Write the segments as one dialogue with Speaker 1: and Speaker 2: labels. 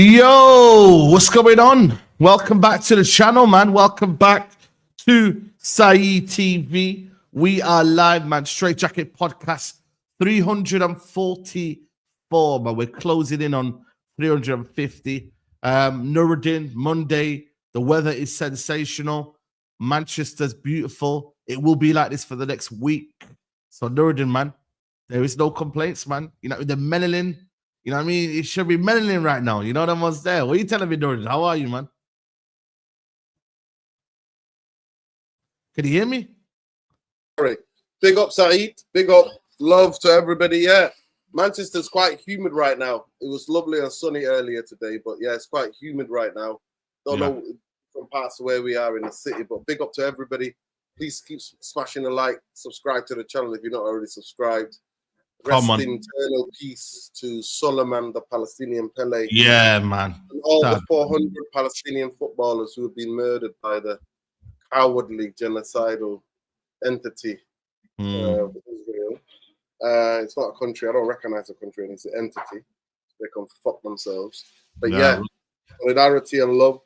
Speaker 1: Yo, what's going on? Welcome back to the channel, man. Welcome back to Saeed TV. We are live, man. Straightjacket podcast 344, man. We're closing in on 350. Nuruddin, Monday. The weather is sensational. Manchester's beautiful. It will be like this for the next week. So, Nuruddin, man, there is no complaints, man. You know, the melanin. You know what I mean? It should be melanin right now. You know what I was there. What are you telling me, Nuruddin? How are you, man? Can you hear me?
Speaker 2: Sorry. Big up, Saeed. Big up. Love to everybody. Yeah. Manchester's quite humid right now. It was lovely and sunny earlier today, but yeah, it's quite humid right now. Don't know from parts of where we are in the city, but big up to everybody. Please keep smashing a like. Subscribe to the channel if you're not already subscribed. Rest in eternal peace to Solomon, the Palestinian Pele.
Speaker 1: Yeah, man.
Speaker 2: And all the 400 Palestinian footballers who have been murdered by the cowardly genocidal entity of Israel. It's not a country. I don't recognize a country, and it's an entity. They can fuck themselves. But yeah, solidarity and love,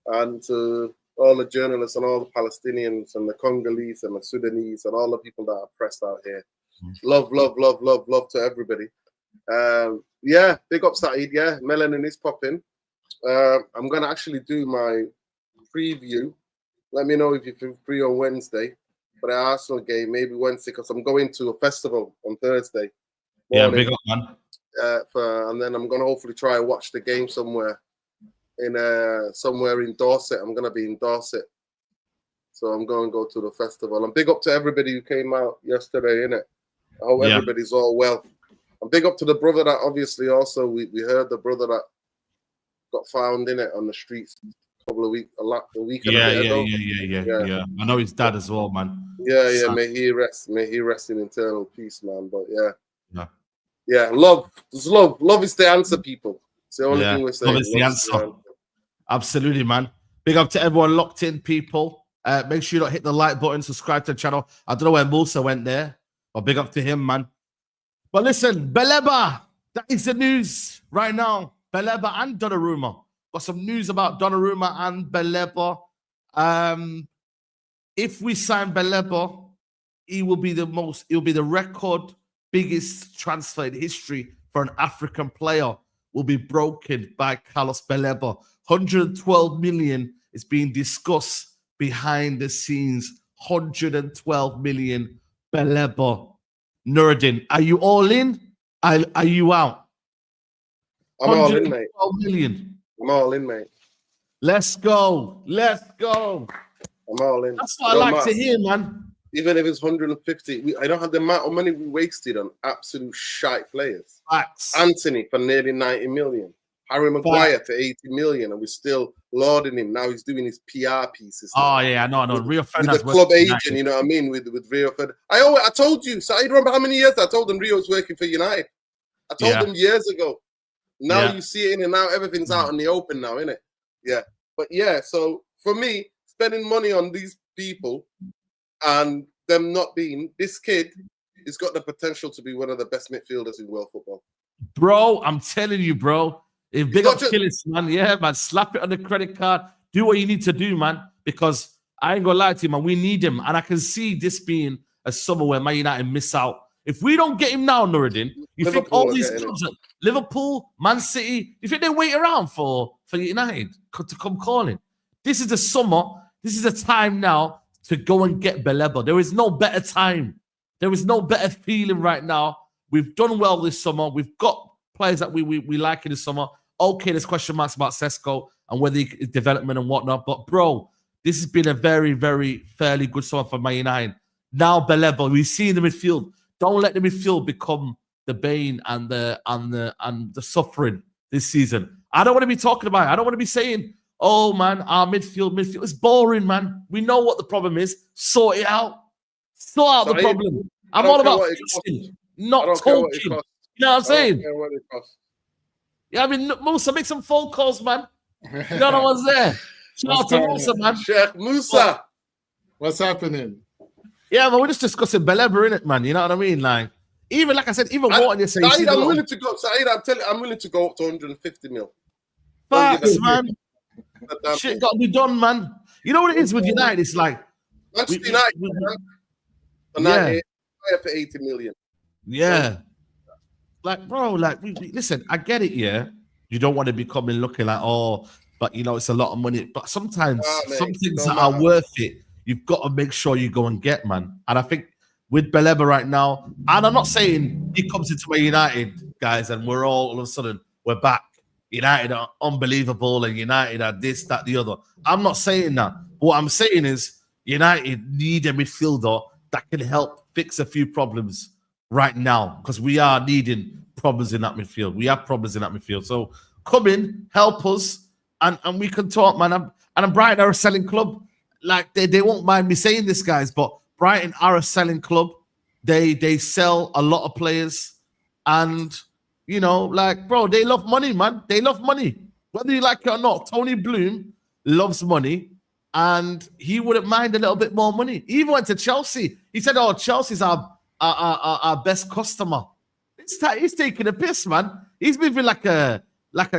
Speaker 2: and to all the journalists and all the Palestinians and the Congolese and the Sudanese and all the people that are oppressed out here. Love, love, love, love, love to everybody. Yeah, big up Saeed. Yeah, melanin is popping. I'm gonna actually do my preview. Let me know if you're free on Wednesday for the Arsenal game, maybe Wednesday, because I'm going to a festival on Thursday morning.
Speaker 1: Yeah, big up, man.
Speaker 2: And then I'm gonna hopefully try and watch the game somewhere in Dorset. I'm gonna be in Dorset, So I'm going to go to the festival. And big up to everybody who came out yesterday, innit? I hope everybody's all well. And big up to the brother that obviously also, we heard the brother that got found in it on the streets a week and a bit ago.
Speaker 1: Yeah. I know his dad as well, man.
Speaker 2: Yeah. May he rest in eternal peace, man. But yeah. Love. There's love. Love is the answer, people. It's the only thing we're saying.
Speaker 1: Love is the answer. Absolutely, man. Big up to everyone locked in, people. Make sure you don't hit the like button, subscribe to the channel. I don't know where Musa went there, but big up to him, man. But listen, Baleba, that is the news right now. Baleba and Donnarumma. Got some news about Donnarumma and Baleba. If we sign Baleba, he'll be the record biggest transfer in history for an African player. Will be broken by Carlos Baleba. 112 million is being discussed behind the scenes. 112 million. Baleba. Nuruddin, are you all in? Are you out?
Speaker 2: I'm all in, mate.
Speaker 1: Million.
Speaker 2: I'm all in, mate.
Speaker 1: Let's go.
Speaker 2: I'm all in.
Speaker 1: That's what I like to hear, man.
Speaker 2: Even if it's 150, I don't have the amount of money we wasted on absolute shite players.
Speaker 1: Facts.
Speaker 2: Anthony for nearly 90 million. Harry Maguire for 80 million, and we're still lauding him. Now he's doing his PR pieces.
Speaker 1: Oh, yeah, no. Rio
Speaker 2: Ferdinand's with the club agent, United. You know what I mean? With Rio Ferdinand. I told you, so I remember how many years I told him Rio's working for United. I told him years ago. Now you see it, and now everything's out in the open now, innit? Yeah. But yeah, so for me, spending money on these people and them not being, this kid has got the potential to be one of the best midfielders in world football.
Speaker 1: Bro, I'm telling you, bro. If big up Killis, man, man, slap it on the credit card. Do what you need to do, man, because I ain't gonna lie to you, man. We need him, and I can see this being a summer where Man United miss out. If we don't get him now, Nuruddin, you think all these clubs, Liverpool, Man City, you think they wait around for United to come calling? This is the summer. This is the time now to go and get Baleba. There is no better time. There is no better feeling right now. We've done well this summer. We've got players that we like in the summer. Okay, there's question marks about Sesko and whether his development and whatnot. But, bro, this has been a very, very fairly good summer for Man United. Now, Baleba, we see in the midfield. Don't let the midfield become the bane and the suffering this season. I don't want to be talking about it. I don't want to be saying, oh, man, our midfield is boring, man. We know what the problem is. Sort it out. Sort out the problem. I'm all about fixing, not talking. You know what I'm saying? Yeah, I mean, Musa, make some phone calls, man. You don't know what's there. Shout out to Musa, man.
Speaker 2: Sheikh Musa.
Speaker 3: What's happening?
Speaker 1: Yeah, but we're just discussing Baleba, innit, man? You know what I mean? Like, even like I said, even more than you say.
Speaker 2: Saeed, I'm willing to go. Saeed, I'm willing to go up to 150 mil.
Speaker 1: Facts, man. Shit got to be done, man. You know what it is with United? It's like
Speaker 2: Manchester United for 80 million.
Speaker 1: Yeah. Like, bro, like, listen, I get it, yeah. You don't want to be coming looking like, oh, but, you know, it's a lot of money. But sometimes some things that are worth it, you've got to make sure you go and get, man. And I think with Baleba right now, and I'm not saying he comes into Man United, guys, and we're all of a sudden, we're back. United are unbelievable, and United are this, that, the other. I'm not saying that. What I'm saying is United need a midfielder that can help fix a few problems right now, because we are needing problems in that midfield. We have problems in that midfield. So come in, help us, and we can talk, man. And Brighton are a selling club. Like, they won't mind me saying this, guys, but Brighton are a selling club. They sell a lot of players. And, you know, like, bro, they love money, man. They love money. Whether you like it or not, Tony Bloom loves money. And he wouldn't mind a little bit more money. He even went to Chelsea. He said, oh, Chelsea's our best customer. He's taking a piss, man. He's moving like a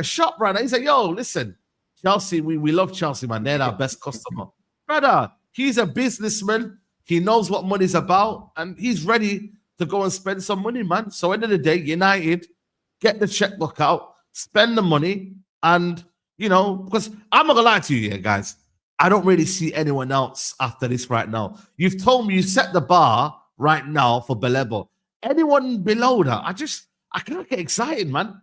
Speaker 1: shop right now. He's like, yo, listen, Chelsea, we love Chelsea, man. They're our best customer. Brother, he's a businessman. He knows what money's about, and he's ready to go and spend some money, man. So end of the day, United, get the checkbook out, spend the money, and, you know, because I'm not going to lie to you here, guys. I don't really see anyone else after this right now. You've told me you set the bar right now for Baleba. Anyone below that, I can't get excited, man.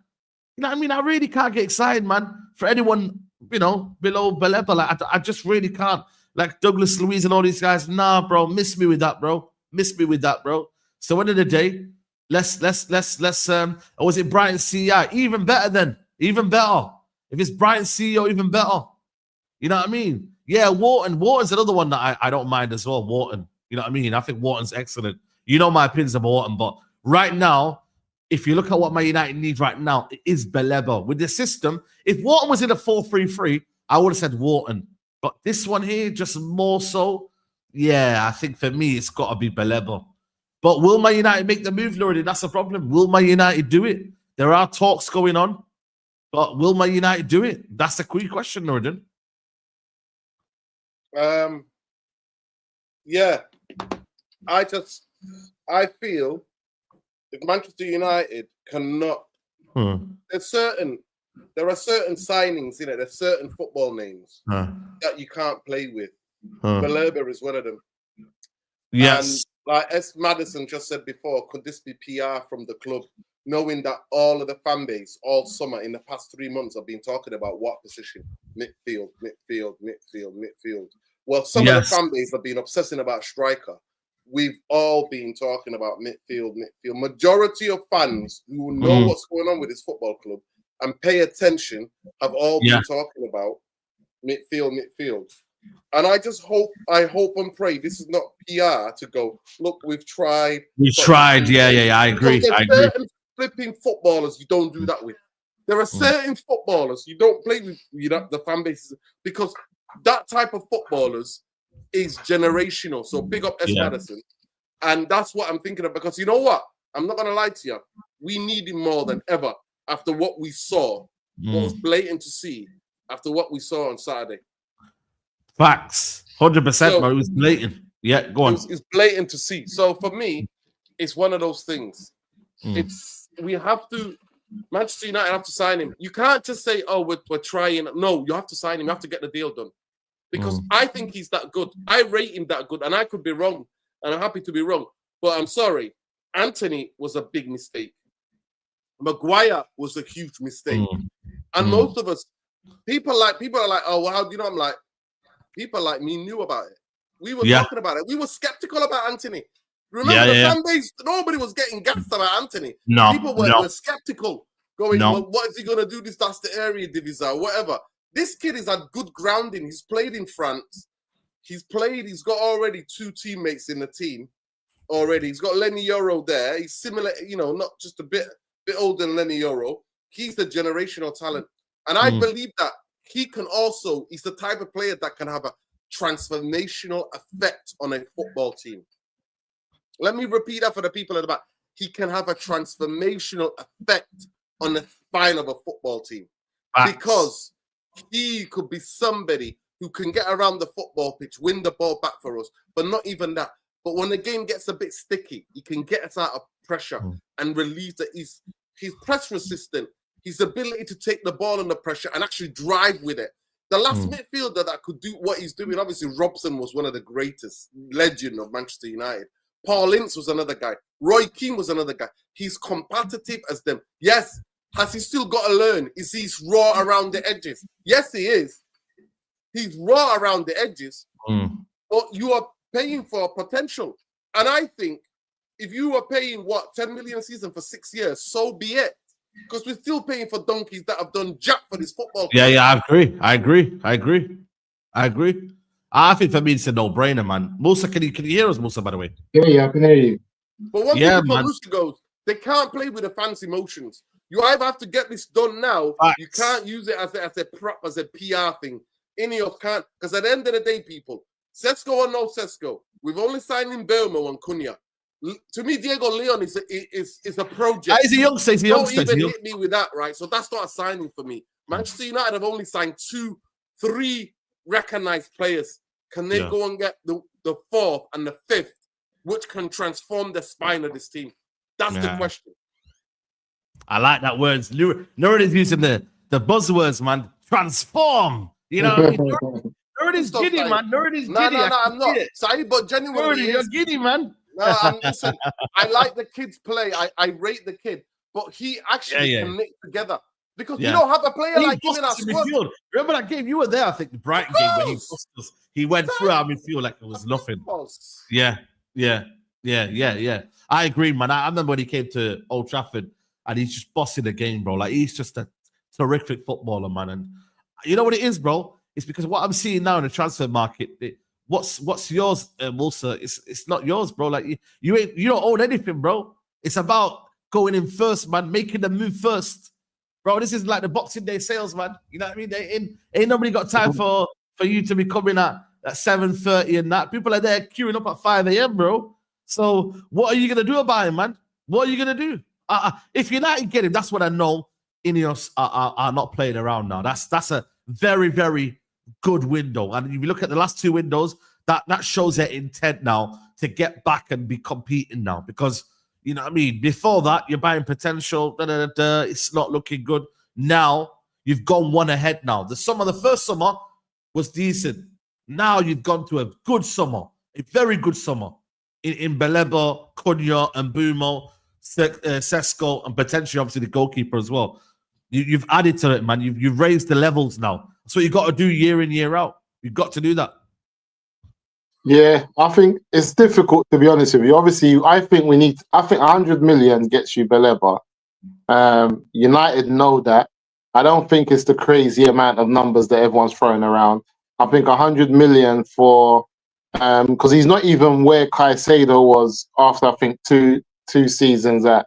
Speaker 1: You know what I mean? I really can't get excited, man, for anyone, you know, below Baleba. Like, I just really can't. like Douglas Luiz and all these guys. Nah, bro, miss me with that, bro. Miss me with that, bro. So end of the day, let's or was it Brighton CEO? Even better then. Even better. If it's Brighton CEO, even better. You know what I mean? Yeah, Wharton. Wharton's another one that I don't mind as well. Wharton. You know what I mean? I think Wharton's excellent. You know my opinions of Wharton, but right now, if you look at what Man United need right now, it is Baleba. With the system, if Wharton was in a 4-3-3, I would have said Wharton. But this one here, just more so, yeah, I think for me, it's got to be Baleba. But will Man United make the move, Lordy? That's the problem. Will Man United do it? There are talks going on, but will Man United do it? That's the key question, Norden.
Speaker 2: Yeah, I feel if Manchester United cannot, there are certain signings, there's certain football names that you can't play with. Baleba is one of them.
Speaker 1: Yes.
Speaker 2: And like S. Madison just said before, could this be PR from the club, knowing that all of the fan base all summer in the past 3 months have been talking about what position? Midfield. Well, some of the fan base have been obsessing about striker. We've all been talking about midfield. Majority of fans who know what's going on with this football club and pay attention have all been talking about midfield. And I hope and pray this is not PR to go, look, we've tried.
Speaker 1: We tried, yeah, I agree.
Speaker 2: Certain flipping footballers you don't do that with. There are certain footballers you don't play with the fan bases, because that type of footballers is generational. So big up S. Madison. And that's what I'm thinking of, because you know what? I'm not going to lie to you. We need him more than ever after what we saw. What was blatant to see after what we saw on Saturday.
Speaker 1: Facts. 100%, bro. It was blatant. Yeah, go on.
Speaker 2: It's blatant to see. So for me, it's one of those things. Manchester United have to sign him. You can't just say, oh, we're trying. No, you have to sign him. You have to get the deal done. Because I think he's that good. I rate him that good, and I could be wrong, and I'm happy to be wrong. But I'm sorry. Anthony was a big mistake. Maguire was a huge mistake. And most of us, people are like, oh, well, how do you know? I'm like, people like me knew about it. We were talking about it. We were skeptical about Anthony. Remember the fan base? Nobody was getting gassed about Anthony.
Speaker 1: No,
Speaker 2: people were skeptical, going, well, what is he going to do? That's the area division, whatever. This kid is at good grounding. He's played in France. He's got already 2 teammates in the team already. He's got Lenny Yoro there. He's similar, not just a bit older than Lenny Yoro. He's the generational talent. And I believe that he's the type of player that can have a transformational effect on a football team. Let me repeat that for the people at the back. He can have a transformational effect on the spine of a football team. Because he could be somebody who can get around the football pitch, win the ball back for us, but not even that. But when the game gets a bit sticky, he can get us out of pressure and relieve that. He's press resistant. His ability to take the ball under pressure and actually drive with it. The last midfielder that could do what he's doing, obviously Robson was one of the greatest, legend of Manchester United. Paul Ince was another guy. Roy Keane was another guy. He's competitive as them. Yes. Has he still got to learn? Is he raw around the edges? Yes, he is. He's raw around the edges. But you are paying for potential. And I think if you are paying, 10 million a season for 6 years, so be it. Because we're still paying for donkeys that have done jack for this football club.
Speaker 1: Yeah, I agree. I think for me it's a no-brainer, man. Musa, can you hear us, Musa, by the way?
Speaker 3: Yeah, I can hear you.
Speaker 2: But one thing before Musa goes, they can't play with the fancy motions. You either have to get this done now. You can't use it as a PR thing. Ineos can't, because at the end of the day, people, Sesko or no Sesko, we've only signed in Belmo and Cunha. To me, Diego Leon is a project.
Speaker 1: He's a youngster.
Speaker 2: Don't even hit me with that, right? So that's not a signing for me. Manchester United have only signed 3 recognized players. Can they go and get the 4th and the 5th, which can transform the spine of this team? That's the question.
Speaker 1: I like that words. Nobody's using the buzzwords, man. Transform. You know what I mean? Nobody's giddy, man. Nobody's giddy.
Speaker 2: No, I'm not. Sorry, but genuinely,
Speaker 1: you're giddy, man.
Speaker 2: No, listen, I like the kid's play. I rate the kid, but he actually can knit together. Because you don't have a player like him in our squad.
Speaker 1: Midfield. Remember that game? You were there, I think, the Brighton game where he went through our midfield like it was nothing. Yeah. I agree, man. I remember when he came to Old Trafford and he's just bossing the game, bro. Like, he's just a terrific footballer, man. And you know what it is, bro? It's because what I'm seeing now in the transfer market, what's yours, Musa? It's not yours, bro. Like, you don't own anything, bro. It's about going in first, man, making the move first. Bro, this is like the Boxing Day sales, man. You know what I mean? Ain't nobody got time for you to be coming at 7:30 and that. People are there queuing up at 5 a.m., bro. So what are you going to do about him, man? What are you going to do? If United get him, that's what I know Ineos are not playing around now. That's a very, very good window. And if you look at the last two windows, that shows their intent now to get back and be competing now. Because, you know what I mean? Before that, you're buying potential. It's not looking good. Now, you've gone one ahead now. The first summer was decent. Now you've gone to a good summer, a very good summer in Baleba, Cunha, and Bumo, Sesko, and potentially, obviously, the goalkeeper as well. You've added to it, man. You've raised the levels now. That's what you've got to do year in, year out. You've got to do that.
Speaker 4: Yeah, I think it's difficult, to be honest with you. Obviously, I think 100 million gets you Baleba. United know that. I don't think it's the crazy amount of numbers that everyone's throwing around. I think 100 million for, because he's not even where Caicedo was after, I think, two seasons at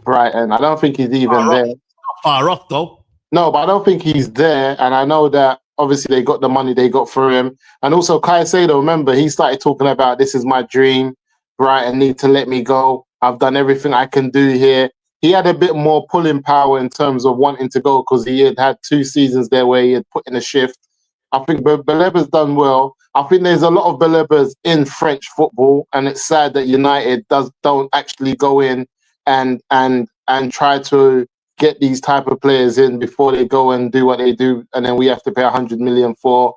Speaker 4: Brighton. I don't think he's even there.
Speaker 1: Not far off, though.
Speaker 4: No, but I don't think he's there. And I know that obviously they got the money they got for him. And also Caicedo, remember, he started talking about, this is my dream. Brighton need to let me go. I've done everything I can do here. He had a bit more pulling power in terms of wanting to go because he had 2 seasons there where he had put in a shift. I think Baleba's done well. I think there's a lot of Balebas in French football, and it's sad that United don't actually go in and try to get these type of players in before they go and do what they do, and then we have to pay 100 million for.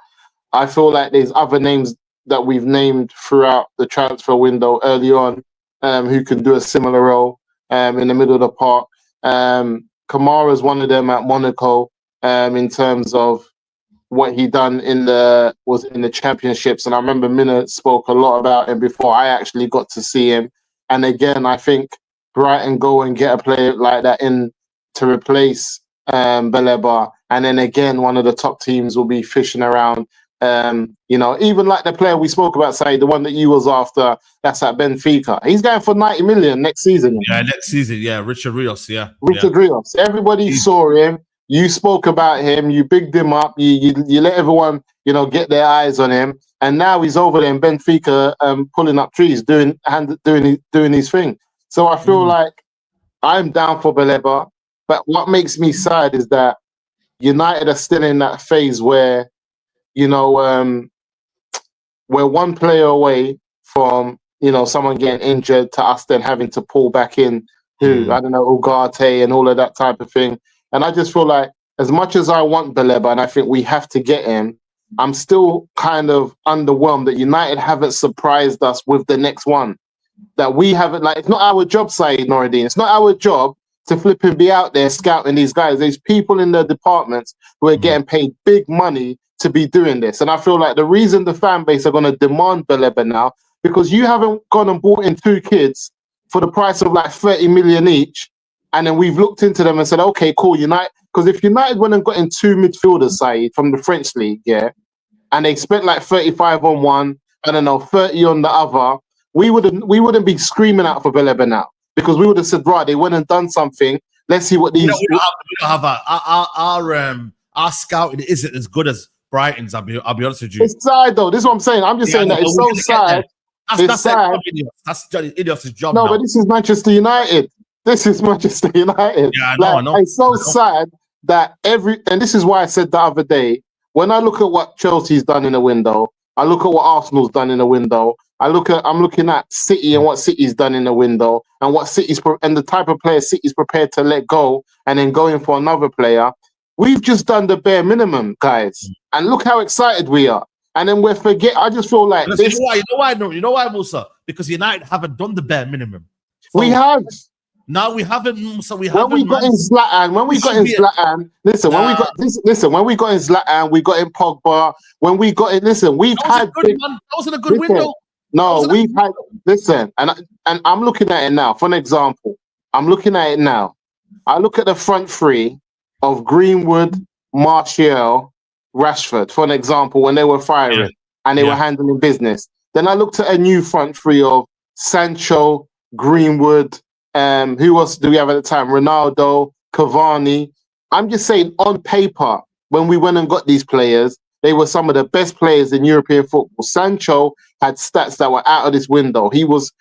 Speaker 4: I feel like there's other names that we've named throughout the transfer window early on who can do a similar role in the middle of the park. Kamara's one of them at Monaco in terms of what he done in the championships, and I remember Mina spoke a lot about him before I actually got to see him. And again, I think Brighton go and get a player like that in to replace Baleba, and then again one of the top teams will be fishing around. Even like the player we spoke about, Saeed, the one that you was after, that's at Benfica. He's going for 90 million next season.
Speaker 1: Yeah, next season. Yeah, Richard Rios.
Speaker 4: Rios. Everybody saw him. You spoke about him. You bigged him up. You let everyone get their eyes on him. And now he's over there in Benfica, pulling up trees, doing his thing. So I feel like I'm down for Baleba. But what makes me sad is that United are still in that phase where, we're one player away from, someone getting injured to us then having to pull back in I don't know, Ugarte and all of that type of thing. And I just feel like as much as I want Baleba and I think we have to get him, I'm still kind of underwhelmed that United haven't surprised us with the next one. That we haven't, it's not our job, Saeed Noureddin. It's not our job to flip and be out there scouting these guys. There's people in the departments who are getting paid big money to be doing this. And I feel like the reason the fan base are going to demand Baleba now, because you haven't gone and bought in 2 kids for the price of 30 million each. And then we've looked into them and said, okay, cool, United. Because if United went and got in 2 midfielders, Saeed, from the French league, and they spent 35 on one, I don't know, 30 on the other, we wouldn't be screaming out for Baleba now. Because we would have said, right, they went and done something. Let's see what these.
Speaker 1: We don't have our scouting isn't as good as Brighton's. I'll be honest with you.
Speaker 4: It's sad though. This is what I'm saying. I'm just saying that it's so sad. That's sad.
Speaker 1: That's Ineos' job.
Speaker 4: No, but this is Manchester United. This is Manchester United.
Speaker 1: Yeah, I know.
Speaker 4: It's so sad that and this is why I said the other day, when I look at what Chelsea's done in the window, I look at what Arsenal's done in the window. I'm looking at City and what City's done in the window, and what and the type of player City's prepared to let go, and then going for another player. We've just done the bare minimum, guys, and look how excited we are. And then we're I just feel like this.
Speaker 1: You know why, Musa? Because United haven't done the bare minimum.
Speaker 4: We have.
Speaker 1: No, we haven't. So we
Speaker 4: When
Speaker 1: haven't.
Speaker 4: we got in Zlatan, when we got in Zlatan, listen, when we got in Zlatan, we got in Pogba. When we got in, listen, we've had.
Speaker 1: That wasn't a good window.
Speaker 4: No, we've had. Listen, and I'm looking at it now. For an example, I'm looking at it now. I look at the front three of Greenwood, Martial, Rashford. For an example, when they were firing and they were handling business. Then I looked at a new front three of Sancho, Greenwood. Who else do we have at the time? Ronaldo, Cavani. I'm just saying, on paper, when we went and got these players, they were some of the best players in European football. Sancho had stats that were out of this window. He was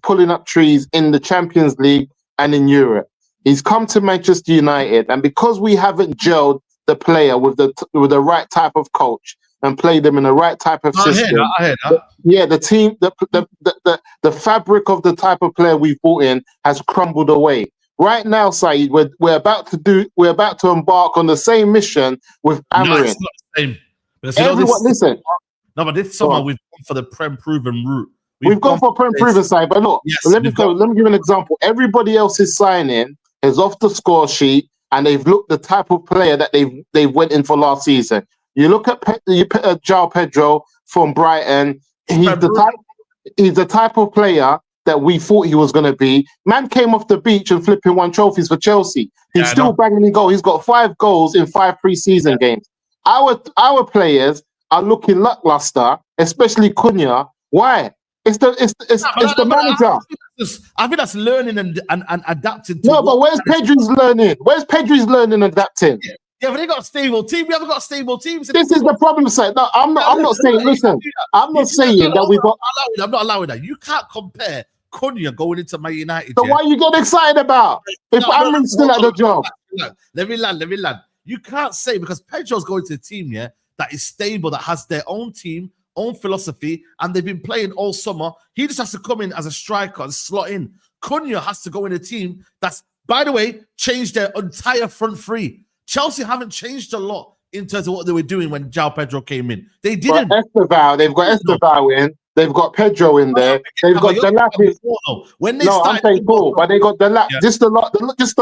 Speaker 4: pulling up trees in the Champions League and in Europe. He's come to Manchester United, and because we haven't gelled the player with the right type of coach and played them in the right type of system.
Speaker 1: I hear that.
Speaker 4: Yeah, the team, the fabric of the type of player we've brought in has crumbled away. Right now, Saeed, we're about to embark on the same mission with Amarin.
Speaker 1: No, it's not the same.
Speaker 4: Everyone, listen.
Speaker 1: No, but this summer we've gone for the Prem proven route.
Speaker 4: We've gone for Prem proven side, but look, let me give you an example. Everybody else's signing is off the score sheet, and they've looked the type of player that they went in for last season. You look at João Pedro from Brighton. He's the type of player that we thought he was going to be. Man came off the beach and flipping won trophies for Chelsea. He's still banging in goal. He's got 5 goals in 5 pre-season games. Our players are looking lackluster, especially Cunha. Why? It's the manager.
Speaker 1: I think that's learning and adapting.
Speaker 4: No, but where's Pedri's learning? Where's Pedri's learning and adapting?
Speaker 1: Yeah, but they got a stable team. We haven't got a stable team.
Speaker 4: This is the problem, sir. No, I'm not saying. Listen, I'm not saying that we got.
Speaker 1: I'm not allowing that. You can't compare Cunha going into Man United.
Speaker 4: So why you get excited about? If Amarin's still at the job,
Speaker 1: let me land. You can't say because Pedro's going to a team that is stable, that has their own team, own philosophy, and they've been playing all summer. He just has to come in as a striker and slot in. Cunha has to go in a team that's, by the way, changed their entire front three. Chelsea haven't changed a lot in terms of what they were doing when João Pedro came in. They didn't.
Speaker 4: They've got Estevao in. They've got Pedro in there. They've got the lap.
Speaker 1: When they
Speaker 4: I'm saying cool, but they got the lap. Just the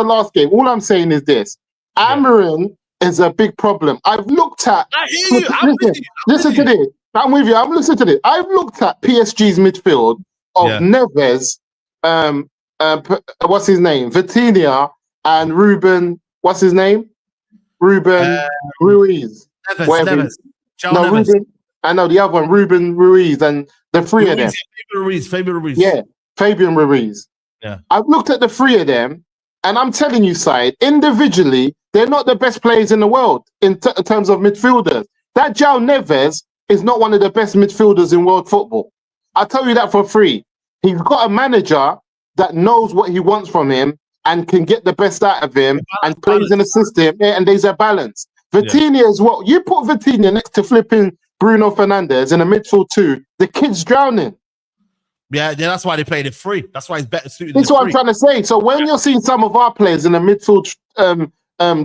Speaker 4: last game. All I'm saying is this: Amarin is a big problem. I've looked at.
Speaker 1: I hear you.
Speaker 4: Listen to this. I'm with you. I'm listening to this. I've looked at PSG's midfield of Neves, what's his name? Vitinha and Ruben. What's his name? Ruben Ruiz.
Speaker 1: Neves.
Speaker 4: No, Ruben. I know the other one, Ruben Ruiz, and the three of them.
Speaker 1: Fabian Ruiz.
Speaker 4: Yeah, Fabian Ruiz.
Speaker 1: Yeah.
Speaker 4: I've looked at the 3 of them, and I'm telling you, Saeed, individually, they're not the best players in the world in terms of midfielders. That João Neves is not one of the best midfielders in world football. I'll tell you that for free. He's got a manager that knows what he wants from him and can get the best out of him and plays in a system, and there's a balance. Vitinha as well. You put Vitinha next to flipping Bruno Fernandes in a midfield 2, the kid's drowning.
Speaker 1: Yeah, that's why they played it free. That's why he's better suited.
Speaker 4: That's what I'm trying to say. So when you're seeing some of our players in the midfield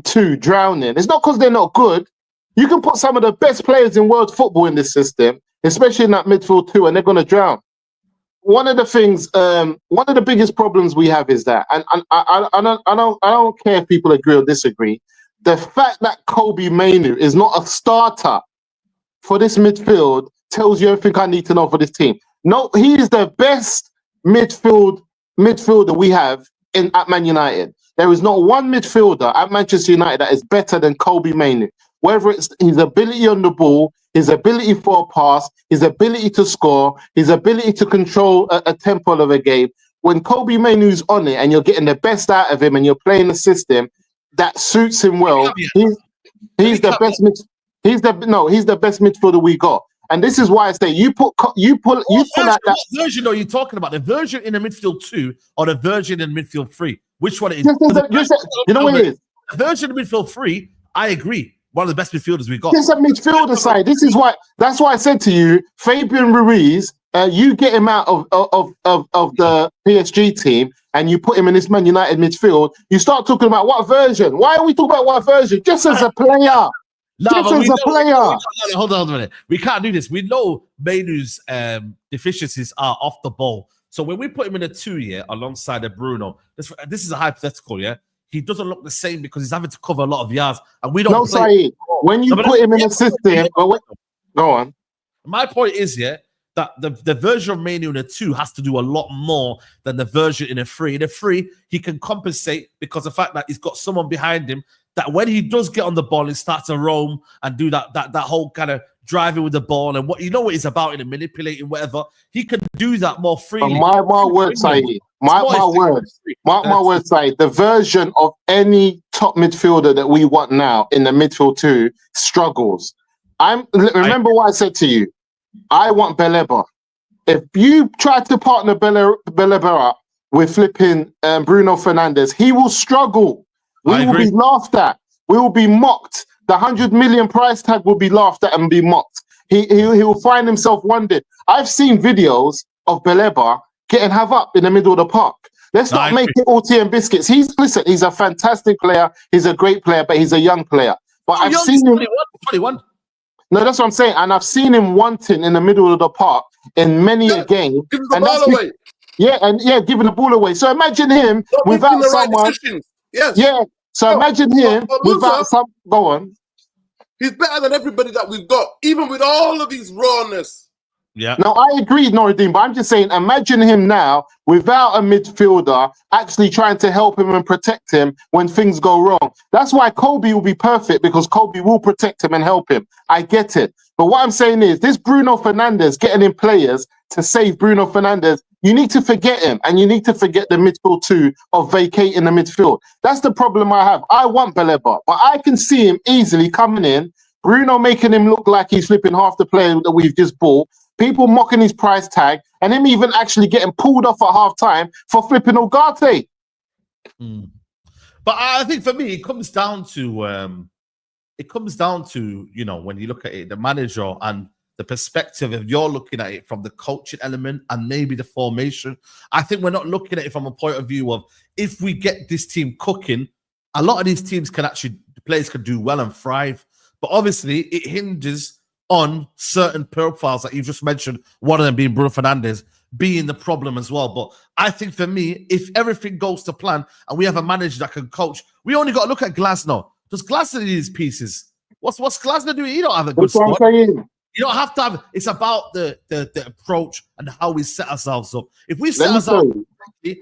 Speaker 4: 2 drowning, it's not because they're not good. You can put some of the best players in world football in this system, especially in that midfield 2, and they're going to drown. One of the things, one of the biggest problems we have is that, and I don't care if people agree or disagree, the fact that Kobe Mainoo is not a starter for this midfield tells you everything I need to know for this team. No, he is the best midfielder we have at Man United. There is not one midfielder at Manchester United that is better than Kobe Mainoo. Whether it's his ability on the ball, his ability for a pass, his ability to score, his ability to control a tempo of a game. When Kobe Mainoo's on it and you're getting the best out of him and you're playing a system that suits him well, he's the best. He's the best midfielder we got. And this is why I say you pull out that.
Speaker 1: What version are you talking about? The version in the midfield 2 or the version in midfield 3? Which one it is?
Speaker 4: You know what it is?
Speaker 1: The version in midfield 3, I agree. One of the best midfielders we got.
Speaker 4: It's a midfielder side. That's why I said to you, Fabian Ruiz, you get him out of the PSG team and you put him in this Man United midfield. You start talking about what version? Why are we talking about what version? Just as a player.
Speaker 1: Hold on a minute. We can't do this. We know Mainoo's deficiencies are off the ball. So when we put him in a 2 alongside a Bruno, this is a hypothetical, he doesn't look the same because he's having to cover a lot of yards, and we don't.
Speaker 4: No, Saeed, when you put him in a system, go on.
Speaker 1: My point is, that the version of Manu in a 2 has to do a lot more than the version in a 3. In a 3, he can compensate because of the fact that he's got someone behind him that when he does get on the ball, he starts to roam and do that whole kind of driving with the ball and what what he's about and manipulating whatever. He can do that more freely.
Speaker 4: My word, Saeed. My word, Saeed. The version of any top midfielder that we want now in the midfield 2 struggles. Remember what I said to you. I want Baleba. If you try to partner Baleba up with flipping Bruno Fernandes, he will struggle. We will be laughed at. We will be mocked. The 100 million price tag will be laughed at and be mocked. He will find himself wondered. I've seen videos of Baleba getting have up in the middle of the park. Let's not make it all tea and biscuits. He's a fantastic player. He's a great player, but he's a young player. But I've seen him
Speaker 1: 21.
Speaker 4: No, that's what I'm saying. And I've seen him wanting in the middle of the park in many a game.
Speaker 2: Giving the ball away.
Speaker 4: Giving the ball away. So imagine him without someone.
Speaker 2: Yes.
Speaker 4: Yeah. So imagine him without some. Go on.
Speaker 2: He's better than everybody that we've got, even with all of his rawness.
Speaker 1: Yeah.
Speaker 4: No, I agree, Noradine, but I'm just saying, imagine him now without a midfielder actually trying to help him and protect him when things go wrong. That's why Kobe will be perfect, because Kobe will protect him and help him. I get it. But what I'm saying is, this Bruno Fernandes getting in players to save Bruno Fernandes, you need to forget him, and you need to forget the midfield 2 of vacating the midfield. That's the problem I have. I want Baleba, but I can see him easily coming in, Bruno making him look like he's flipping half the player that we've just bought, people mocking his price tag, and him even actually getting pulled off at half time for flipping Ugarte.
Speaker 1: But I think for me, it comes down to when you look at it, the manager and the perspective, if you're looking at it from the coaching element and maybe the formation. I think we're not looking at it from a point of view of, if we get this team cooking, a lot of these teams the players can do well and thrive. But obviously, it hinges on certain profiles that you've just mentioned, one of them being Bruno Fernandes, being the problem as well. But I think for me, if everything goes to plan and we have a manager that can coach, we only got to look at Glasner. Does Glasner need his pieces? What's Glasner doing? He don't have a good squad. You don't have to have. It's about the approach and how we set ourselves up. If we set ourselves up,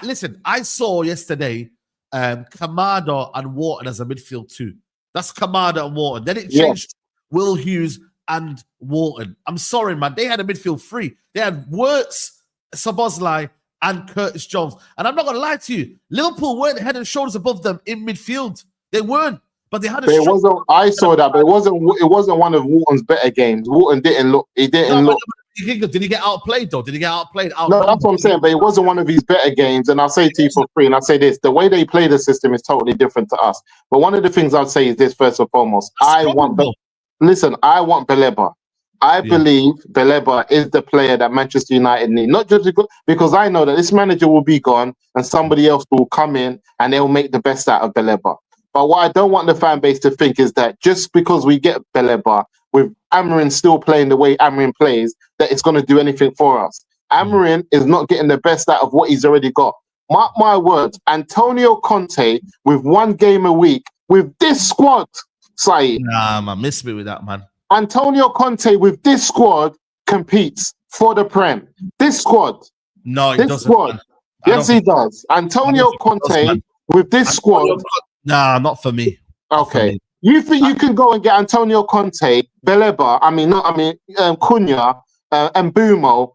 Speaker 1: listen, I saw yesterday Kamada and Wharton as a midfield 2. That's Kamada and Wharton. Then it changed. Will Hughes and Wharton. I'm sorry, man. They had a midfield 3. They had Wirtz, Szoboszlai, and Curtis Jones. And I'm not going to lie to you. Liverpool weren't head and shoulders above them in midfield. They weren't. But they had a.
Speaker 4: I saw that, but it wasn't one of Wharton's better games. Wharton didn't look. He didn't look.
Speaker 1: Did he get outplayed though? Did he get outplayed?
Speaker 4: No, that's what I'm saying. But it wasn't one of his better games. And I'll say to you for free, and I'll say this: the way they play the system is totally different to us. But one of the things I'd say is this: first and foremost, I want Baleba. I believe Baleba is the player that Manchester United need. Not just because I know that this manager will be gone and somebody else will come in and they'll make the best out of Baleba. But what I don't want the fan base to think is that just because we get Baleba, with Amorim still playing the way Amorim plays, that it's going to do anything for us. Amorim is not getting the best out of what he's already got. Mark my words, Antonio Conte, with 1 game a week, with this squad, Saeed.
Speaker 1: Nah, man, miss me with that, man.
Speaker 4: Antonio Conte, with this squad, competes for the Prem. This squad.
Speaker 1: No, he doesn't.
Speaker 4: Squad. Yes, he does. Antonio Conte, with this squad.
Speaker 1: Nah, not for me.
Speaker 4: Okay. You think you can go and get Antonio Conte, Baleba, Cunha, and Bumo,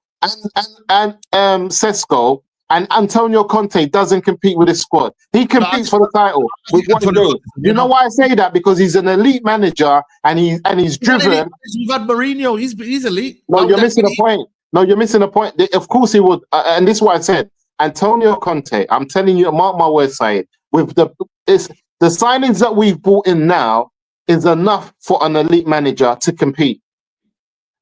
Speaker 4: and Sesko, and Antonio Conte doesn't compete with his squad. He competes for the title with 1 game. You know why I say that? Because he's an elite manager and he's driven.
Speaker 1: We've had Mourinho. He's elite.
Speaker 4: No, you're missing a point. No, you're missing a point. Of course he would. And this is what I said. Antonio Conte, I'm telling you, mark my words, Saeed, with the signings that we've brought in now is enough for an elite manager to compete.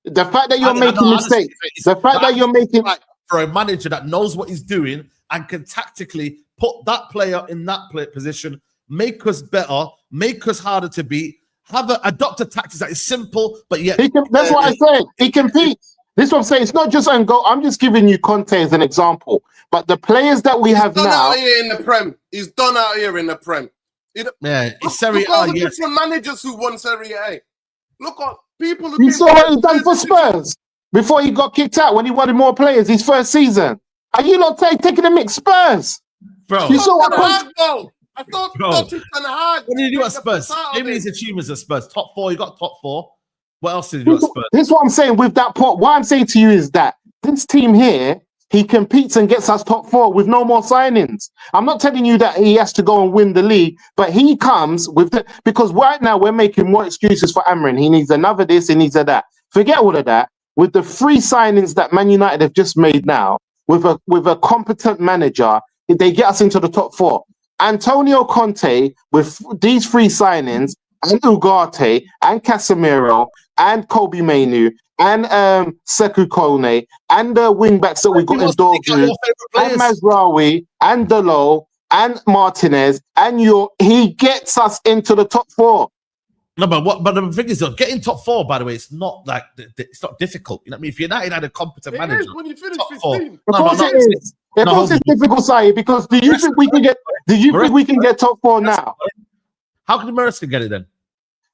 Speaker 4: The fact that you're making mistakes, the fact that you're making...
Speaker 1: For a manager that knows what he's doing and can tactically put that player in that position, make us better, make us harder to beat, adopt a tactics that is simple, but yet...
Speaker 4: that's what I said. He competes. This is what I'm saying. It's not just Angola. I'm just giving you Conte as an example. But the players that we have
Speaker 2: done
Speaker 4: now.
Speaker 2: out here in the Prem. He's done out here in the Prem.
Speaker 1: Yeah, it's
Speaker 2: Look all the different managers who won Serie A. Look at people who.
Speaker 4: You saw what he done for Spurs before he got kicked out when he wanted more players his first season. Are you not taking the mix Spurs?
Speaker 1: Bro,
Speaker 4: you saw what
Speaker 2: I thought
Speaker 1: what did he do at Spurs? Maybe his achievements at Spurs. Top 4, he got top 4. What else did he do at Spurs?
Speaker 4: This is what I'm saying with that pot. What I'm saying to you is that this team here, he competes and gets us top 4 with no more signings. I'm not telling you that he has to go and win the league, but he comes with the, because right now we're making more excuses for Amrin. He needs another this, he needs a that. Forget all of that. With the 3 signings that Man United have just made now, with a competent manager, they get us into the top 4. Antonio Conte, with these 3 signings, and Ugarte, and Casemiro, and Kobe Mainu, and Sekou Kone, and the wingbacks that we got in Dorgu, and Mazraoui, and Delo, and Martinez, and he gets us into the top 4.
Speaker 1: No, but the thing is, though, getting top 4, by the way, it's not like it's not difficult. You know what I mean? If United had a competent manager,
Speaker 2: when you finish
Speaker 1: top
Speaker 2: 15.
Speaker 4: Of course it is. Of course it's difficult, Saeed, because do you think we can get top 4 now?
Speaker 1: How can Maresca get it then?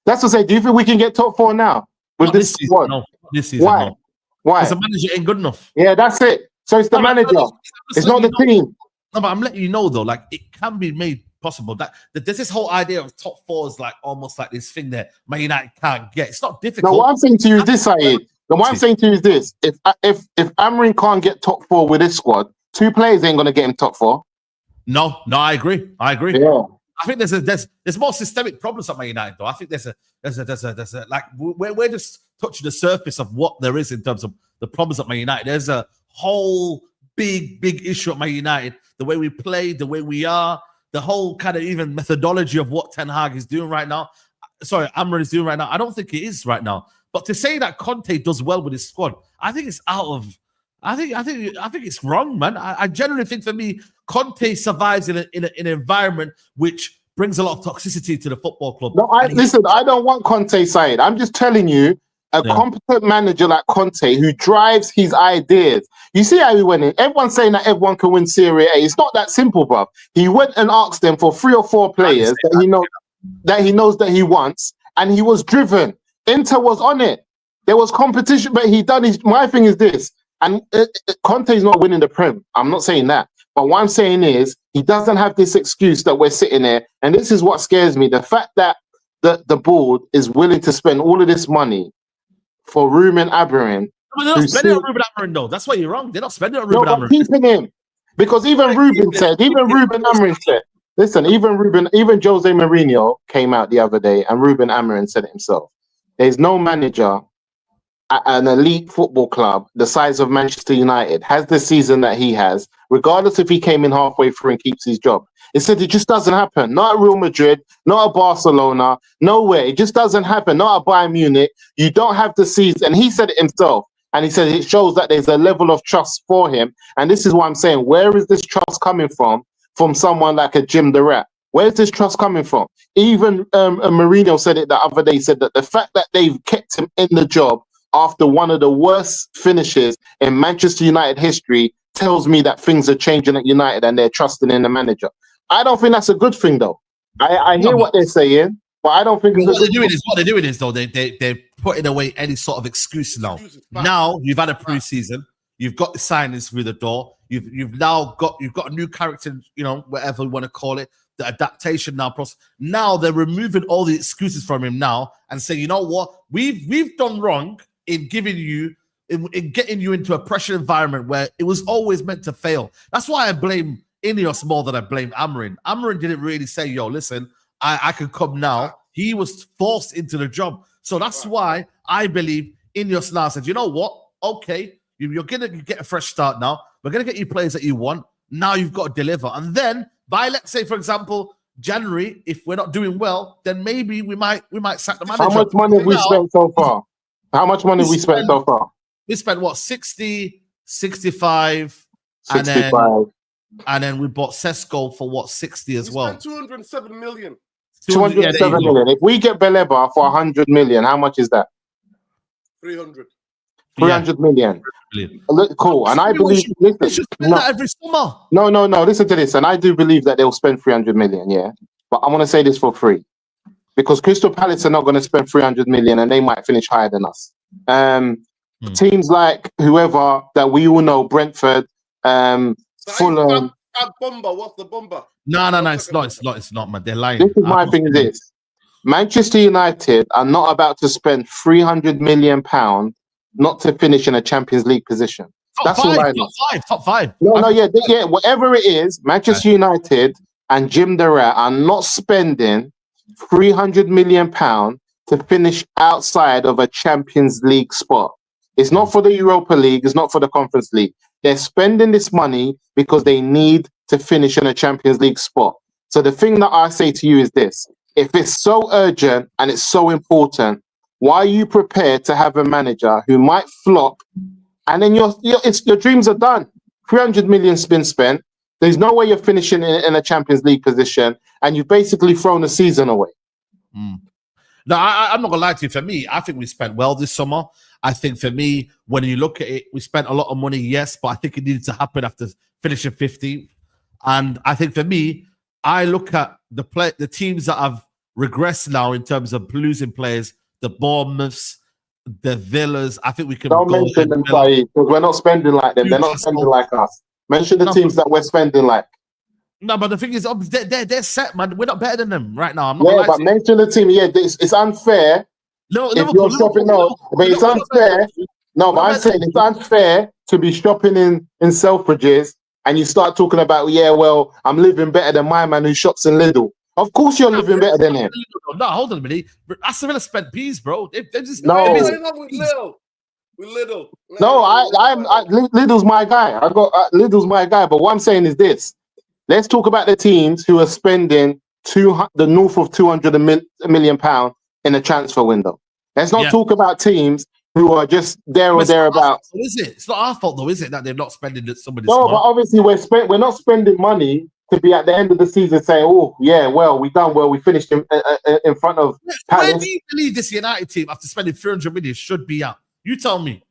Speaker 4: That's what I say. Do you think we can get top 4 now with
Speaker 1: This season, no. This season,
Speaker 4: Why?
Speaker 1: no.
Speaker 4: Why?
Speaker 1: Because the manager ain't good enough.
Speaker 4: Yeah, that's it. So it's the manager. It's not the team.
Speaker 1: No, but I'm letting you know though, like it can be made possible. That there's this whole idea of top 4 is like almost like this thing that Man United can't get. It's not difficult.
Speaker 4: No, what I'm saying to you is this, Saeed. What I'm saying to you is this: if Amrin can't get top 4 with his squad, 2 players ain't gonna get him top 4.
Speaker 1: No, I agree.
Speaker 4: Yeah.
Speaker 1: I think there's more systemic problems at Man United though. I think there's a like we're just touching the surface of what there is in terms of the problems at Man United. There's a whole big issue at Man United. The way we play, the way we are, the whole kind of even methodology of what Ten Hag is doing right now. Sorry, Amrin is doing right now. I don't think it is right now. But to say that Conte does well with his squad, I think it's out of. I think it's wrong, man. I generally think for me, Conte survives in an environment which brings a lot of toxicity to the football club.
Speaker 4: No, listen. I don't want Conte side. I'm just telling you, a competent manager like Conte who drives his ideas. You see how he went in. Everyone's saying that everyone can win Serie A. It's not that simple, bro. He went and asked them for 3 or 4 players that he knows that he wants, and he was driven. Inter was on it. There was competition, but he done his. My thing is this. And Conte's not winning the Prem. I'm not saying that. But what I'm saying is he doesn't have this excuse that we're sitting there. And this is what scares me. The fact that the board is willing to spend all of this money for Ruben Amorim.
Speaker 1: They're not spending on Ruben Amorim, though. That's why you're wrong. They're not spending on Ruben Amorim.
Speaker 4: Keeping him. Because even Ruben Amorim said, listen, even Jose Mourinho came out the other day and Ruben Amorim said it himself. There's no manager at an elite football club the size of Manchester United has the season that he has, regardless if he came in halfway through and keeps his job. It said it just doesn't happen. Not at Real Madrid, not at Barcelona, nowhere. It just doesn't happen. Not at Bayern Munich. You don't have the season. And he said it himself. And he said it shows that there's a level of trust for him. And this is what I'm saying. Where is this trust coming from? From someone like a Jim Durant. Where's this trust coming from? Even Mourinho said it the other day. He said that the fact that they've kept him in the job after one of the worst finishes in Manchester United history tells me that things are changing at United and they're trusting in the manager. I don't think that's a good thing, though. I hear what they're saying, but I don't think
Speaker 1: what they're doing is though they're putting away any sort of excuse now. Now you've had a pre-season, you've got the signings through the door, you've got a new character, whatever you want to call it, the adaptation now process. Now they're removing all the excuses from him now and saying, you know what, we've done wrong in giving you. In getting you into a pressure environment where it was always meant to fail. That's why I blame Ineos more than I blame Amorim. Amorim didn't really say, yo, listen, I can come now. He was forced into the job. So that's why I believe Ineos now said, you know what? Okay, you're going to get a fresh start now. We're going to get you players that you want. Now you've got to deliver. And then by, let's say, for example, January, if we're not doing well, then maybe we might sack the manager.
Speaker 4: How much money have we spent so far? How much money have we spent so far?
Speaker 1: We spent what, 60, 65,
Speaker 4: 65.
Speaker 1: And then we bought Sesko for what, 60 as well.
Speaker 2: 207 million.
Speaker 4: 207 million. If we get Baleba for 100 million, how much is that?
Speaker 2: 300.
Speaker 4: 300 million.
Speaker 1: Million.
Speaker 4: Cool. And I believe,
Speaker 1: they should spend that every summer.
Speaker 4: No. Listen to this. And I do believe that they'll spend 300 million. Yeah. But I want to say this for free, because Crystal Palace are not going to spend 300 million, and they might finish higher than us. Teams like whoever that we all know, Brentford, Fulham.
Speaker 2: What's the bomber?
Speaker 1: No. It's not, man. They're lying.
Speaker 4: This is my thing. This Manchester United are not about to spend 300 million pounds not to finish in a Champions League position. That's all I know.
Speaker 1: Top five.
Speaker 4: Yeah. Whatever it is, Manchester United and Jim Durrant are not spending 300 million pounds to finish outside of a Champions League spot. It's not for the Europa League. It's not for the Conference League. They're spending this money because they need to finish in a Champions League spot. So the thing that I say to you is this: if it's so urgent and it's so important, why are you prepared to have a manager who might flop, and then your dreams are done? 300 million's been spent. There's no way you're finishing in a Champions League position, and you've basically thrown the season away.
Speaker 1: No, I'm not gonna lie to you. For me, I think we spent well this summer. I think for me, when you look at it, we spent a lot of money, yes, but I think it needed to happen after finishing 15th. And I think for me, I look at the teams that have regressed now in terms of losing players, the Bournemouths, the Villas. I think we can
Speaker 4: don't mention them, Saeed, because we're not spending like them. They're not spending like us. Mention the teams that we're spending like.
Speaker 1: No, but the thing is, they're set, man. We're not better than them right now. I'm not
Speaker 4: but mention the team. Yeah, it's unfair.
Speaker 1: No,
Speaker 4: if you're shopping, but it's unfair. No, but I'm saying it's unfair to be shopping in Selfridges and you start talking about, I'm living better than my man who shops in Lidl. Of course you're living better than him.
Speaker 1: No, hold on a minute. Aston Villa spent peas, bro. They're just
Speaker 2: with Lidl.
Speaker 4: No, Lidl's my guy. I got Lidl's my guy. But what I'm saying is this: let's talk about the teams who are spending the north of 200 million pounds in the transfer window. Let's not talk about teams who are just there or thereabouts.
Speaker 1: Is it? It's not our fault, though, is it, that they're not spending somebody's
Speaker 4: money? No, but obviously we're not spending money to be at the end of the season saying, we done well, we finished in front of Palace.
Speaker 1: Where do you believe this United team, after spending 300 million, should be at? You tell me.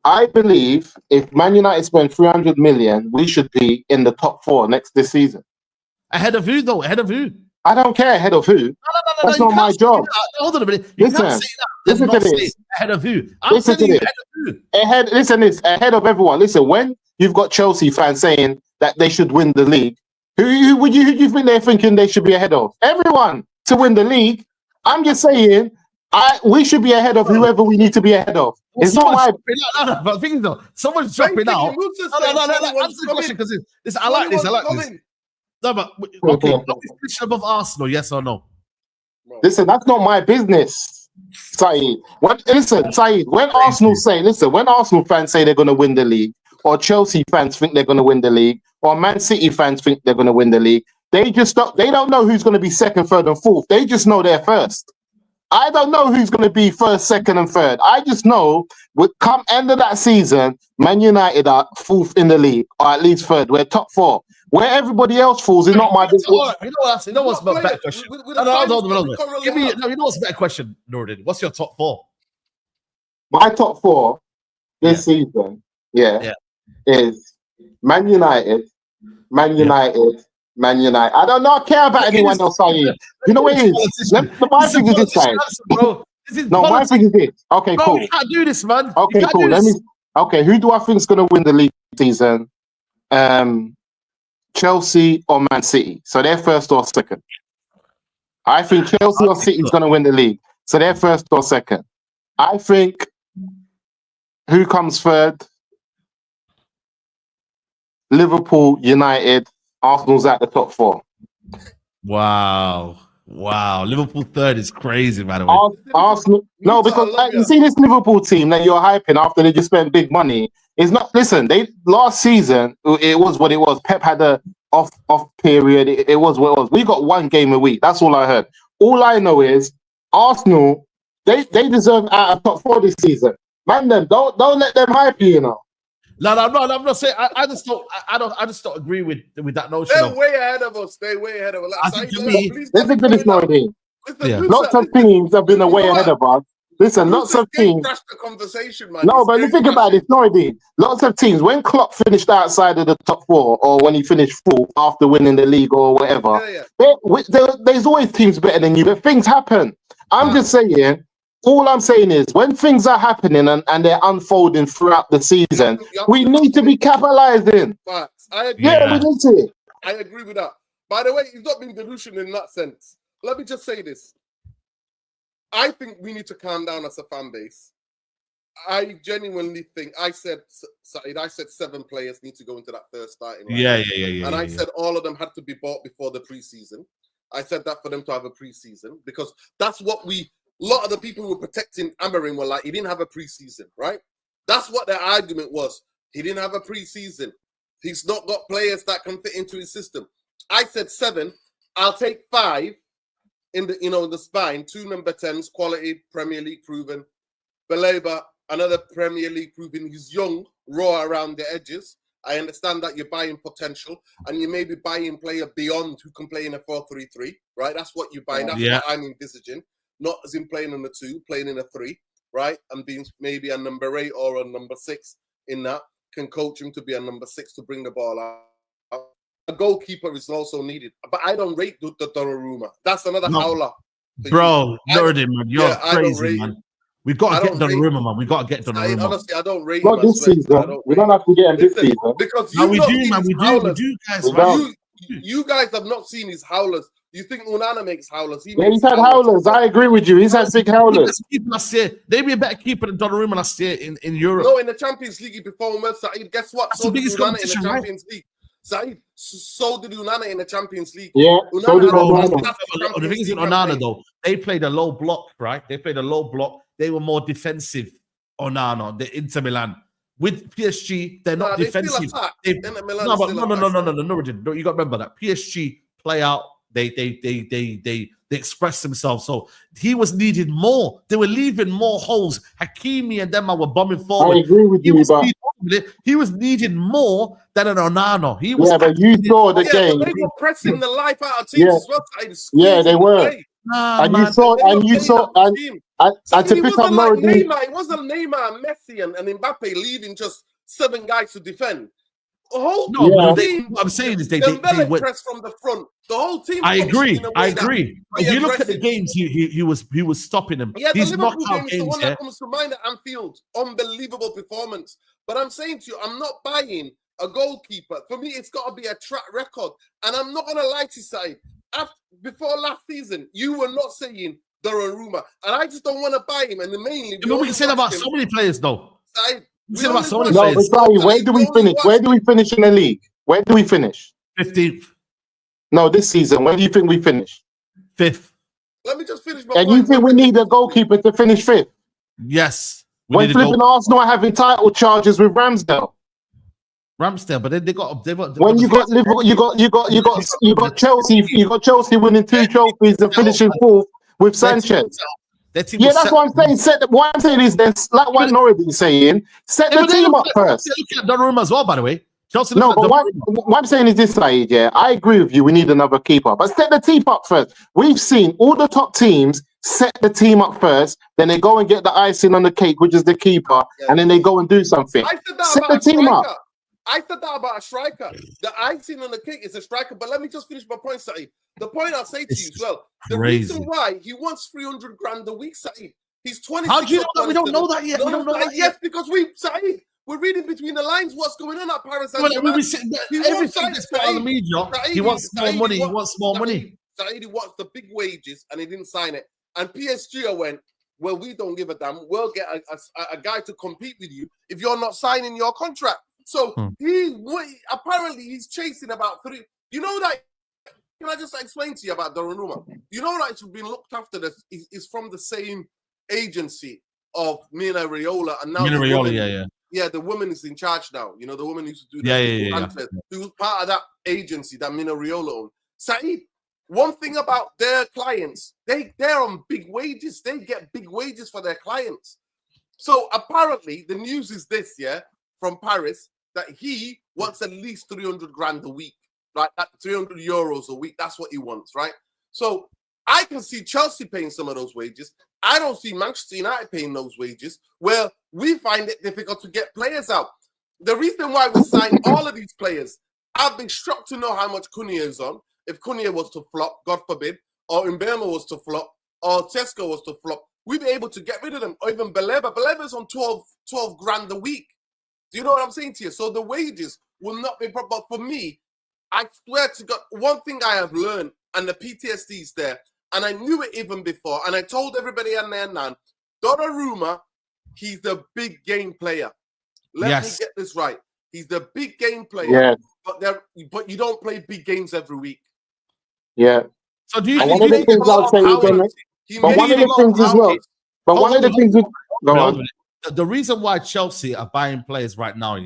Speaker 4: I believe if Man United spend 300 million, we should be in the top 4 this season.
Speaker 1: Ahead of who, though? Ahead of who?
Speaker 4: I don't care ahead of who.
Speaker 1: No,
Speaker 4: that's not my job.
Speaker 1: Hold on a minute. You can't say that.
Speaker 4: Listen to this.
Speaker 1: Ahead of who? I'm telling you, ahead of who?
Speaker 4: Listen, ahead of everyone. Listen, when you've got Chelsea fans saying that they should win the league, who do you think they're thinking they should be ahead of? Everyone to win the league. I'm just saying, we should be ahead of whoever we need to be ahead of. It's not my.
Speaker 1: No, but the thing is, though, someone's dropping out. No. Answer the question, because I like this. No, but okay, are we finishing above Arsenal? Yes or no?
Speaker 4: Listen, that's not my business, Saeed. Saeed, when Arsenal fans say they're going to win the league, or Chelsea fans think they're going to win the league, or Man City fans think they're going to win the league, they don't know who's going to be second, third, and fourth. They just know they're first. I don't know who's going to be first, second, and third. I just know come end of that season, Man United are fourth in the league, or at least third. We're top 4. Where everybody else falls is not my business.
Speaker 1: You know what's a better question? Give me. You know what's a better question, Nordin? What's your top 4?
Speaker 4: My top 4 this season, is Man United, Man United. I don't know. I care about anyone else. You know what it is? My thing is this, guys. My thing is this. Okay, cool.
Speaker 1: You can't do this, man.
Speaker 4: Okay, cool. Okay, who do I think is going to win the league season? Chelsea or Man City? So they're first or second. I think Chelsea or City is going to win the league. So they're first or second. I think who comes third? Liverpool, United, Arsenal's at the top 4.
Speaker 1: Wow. Liverpool third is crazy, by the way.
Speaker 4: Arsenal, no, because you see this Liverpool team that you're hyping after they just spent big money. It's not. Listen, last season it was what it was. Pep had a off period. It was what it was. We got 1 game a week. That's all I heard. All I know is Arsenal. They deserve out of top 4 this season. Man, don't let them hype you.
Speaker 1: No, I'm not saying. I just don't agree with that notion.
Speaker 2: They're way ahead of us. They're way ahead of us.
Speaker 4: I think to me, listen to this, Nordin. Lots of teams have been way ahead of us, Listen, lots of teams.
Speaker 2: Crashed the conversation, man.
Speaker 4: No, but think about it, Nordy. Lots of teams, when Klopp finished outside of the top 4, or when he finished 4th after winning the league or whatever, there's always teams better than you, but things happen. I'm just saying, all I'm saying is, when things are happening and they're unfolding throughout the season, we need to be capitalizing.
Speaker 2: Facts. I agree.
Speaker 4: Yeah, we need to.
Speaker 2: I agree with that. By the way, he's not being delusional in that sense. Let me just say this. I think we need to calm down as a fan base. I genuinely think, I said 7 players need to go into that first starting line.
Speaker 1: Yeah.
Speaker 2: And I said all of them had to be bought before the preseason. I said that for them to have a preseason, because that's what a lot of the people who were protecting Amorim were like, he didn't have a preseason, right? That's what their argument was. He didn't have a preseason. He's not got players that can fit into his system. I said 7. I'll take 5 in the the spine. 2 number 10s, quality, Premier League proven. Baleba, another Premier League proven. He's young, raw around the edges. I understand that you're buying potential, and you may be buying player beyond who can play in a 4-3-3, right? That's what you're buying. That's what I'm envisaging. Not as in playing in a 2, playing in a 3, right? And being maybe a number 8 or a number 6 in that. Can coach him to be a number 6 to bring the ball out. A goalkeeper is also needed, but I don't rate the Donnarumma. That's another howler.
Speaker 1: Bro, Jordan, man, you're crazy, man. We got to get Donnarumma, man. We got to get Donnarumma.
Speaker 2: Honestly, I don't rate
Speaker 4: him. Not this season. We don't have to get him this season.
Speaker 2: Because
Speaker 1: we do, man. We do, guys.
Speaker 2: You guys have not seen his howlers. You think Onana makes howlers?
Speaker 4: He's had howlers. I agree with you. He's had big howlers.
Speaker 1: Last year, they be a better keeper than Donnarumma last year in Europe.
Speaker 2: No, in the Champions League, he performed well. Saeed, guess what?
Speaker 1: That's the biggest competition,
Speaker 2: in the Champions League. Saeed, so did Onana in the Champions League.
Speaker 4: Yeah, so did Onana.
Speaker 1: The thing is with Onana, though, they played a low block, right? They played a low block. They were more defensive, Onana, the Inter Milan. With PSG, they're not defensive. No, you got to remember that. PSG play out. They express themselves. So he was needed more. They were leaving more holes. Hakimi and them were bombing forward.
Speaker 4: I agree with you, but
Speaker 1: he was needed more than an Onana.
Speaker 4: But you saw the game.
Speaker 2: They were pressing the life out of teams as well.
Speaker 4: Yeah, they were. And you saw, and to pick up Nordi.
Speaker 2: It wasn't Neymar, Messi, and Mbappe leaving just 7 guys to defend. The whole team,
Speaker 1: what I'm saying is they
Speaker 2: press from the front. The whole team.
Speaker 1: I agree. If you look at the games, he was stopping them.
Speaker 2: Yeah,
Speaker 1: He's
Speaker 2: the Liverpool
Speaker 1: knockout
Speaker 2: game is the one
Speaker 1: games.
Speaker 2: that comes to mind at Anfield. Unbelievable performance. But I'm saying to you, I'm not buying a goalkeeper. For me, it's got to be a track record. And I'm not gonna lie to you, Saeed. Before last season, you were not saying Donnarumma, and I just don't want to buy him. And mainly,
Speaker 1: we can say that about so many players, though.
Speaker 2: Saeed,
Speaker 4: but sorry, where do we finish? Where do we finish in the league? Where do we finish?
Speaker 1: 15th.
Speaker 4: No, this season. Where do you think we finish?
Speaker 1: 5th.
Speaker 2: Let me just finish my
Speaker 4: point. And you think we need a goalkeeper to finish 5th?
Speaker 1: Yes.
Speaker 4: When flipping Arsenal are having title charges with Ramsdale.
Speaker 1: But then they got
Speaker 4: when you got Liverpool, you got Chelsea winning 2 trophies and finishing 4th with Sanchez. That's what I'm saying. What I'm saying is this, like what Norris is saying, set the team up first.
Speaker 1: Look at Donnarumma as well, by the way. Chelsea
Speaker 4: no, but what I'm saying is this, Saeed, I agree with you. We need another keeper, but set the team up first. We've seen all the top teams set the team up first, then they go and get the icing on the cake, which is the keeper, and then they go and do something. Set the team up.
Speaker 2: I said that about a striker. The icing on the cake is a striker. But let me just finish my point, Saeed. The point I'll say to you as well. The reason why he wants 300 grand a week, Saeed. He's 26.
Speaker 1: How do you know that? We don't know that yet. We don't know that yet.
Speaker 2: Yes, because Saeed, we're reading between the lines what's going on at Paris.
Speaker 1: Everything that's put on the media. He wants more money. He wants more money.
Speaker 2: Saeed wants the big wages, and he didn't sign it. And PSG went, well, we don't give a damn. We'll get a guy to compete with you if you're not signing your contract. So apparently he's chasing about 3. You know that? Can I just explain to you about Donnarumma? You know that it's been looked after. This is from the same agency of Mina Raiola, and now the woman is in charge now. You know, the woman used to do that. She was part of that agency that Mina Raiola owned. Saeed, one thing about their clients, they're on big wages. They get big wages for their clients. So apparently the news is this, from Paris, that he wants at least 300 grand a week, like 300 euros a week. That's what he wants, right? So I can see Chelsea paying some of those wages. I don't see Manchester United paying those wages. Well, we find it difficult to get players out. The reason why we sign all of these players, I've been shocked to know how much Cunha is on. If Cunha was to flop, God forbid, or Mbema was to flop, or Tesco was to flop, we'd be able to get rid of them. Or even Baleba. Baleba's on 12 grand a week. Do you know what I'm saying to you? So the wages will not be proper. But for me, I swear to God, one thing I have learned, and the PTSD is there, and I knew it even before, and I told everybody and their nan, Donnarumma, he's the big game player. Let me get this right. He's the big game player, but you don't play big games every week.
Speaker 4: Yeah.
Speaker 1: So do you
Speaker 4: think one of the things I'll say but one of the things as well. But one of the things go on.
Speaker 1: The reason why Chelsea are buying players right now,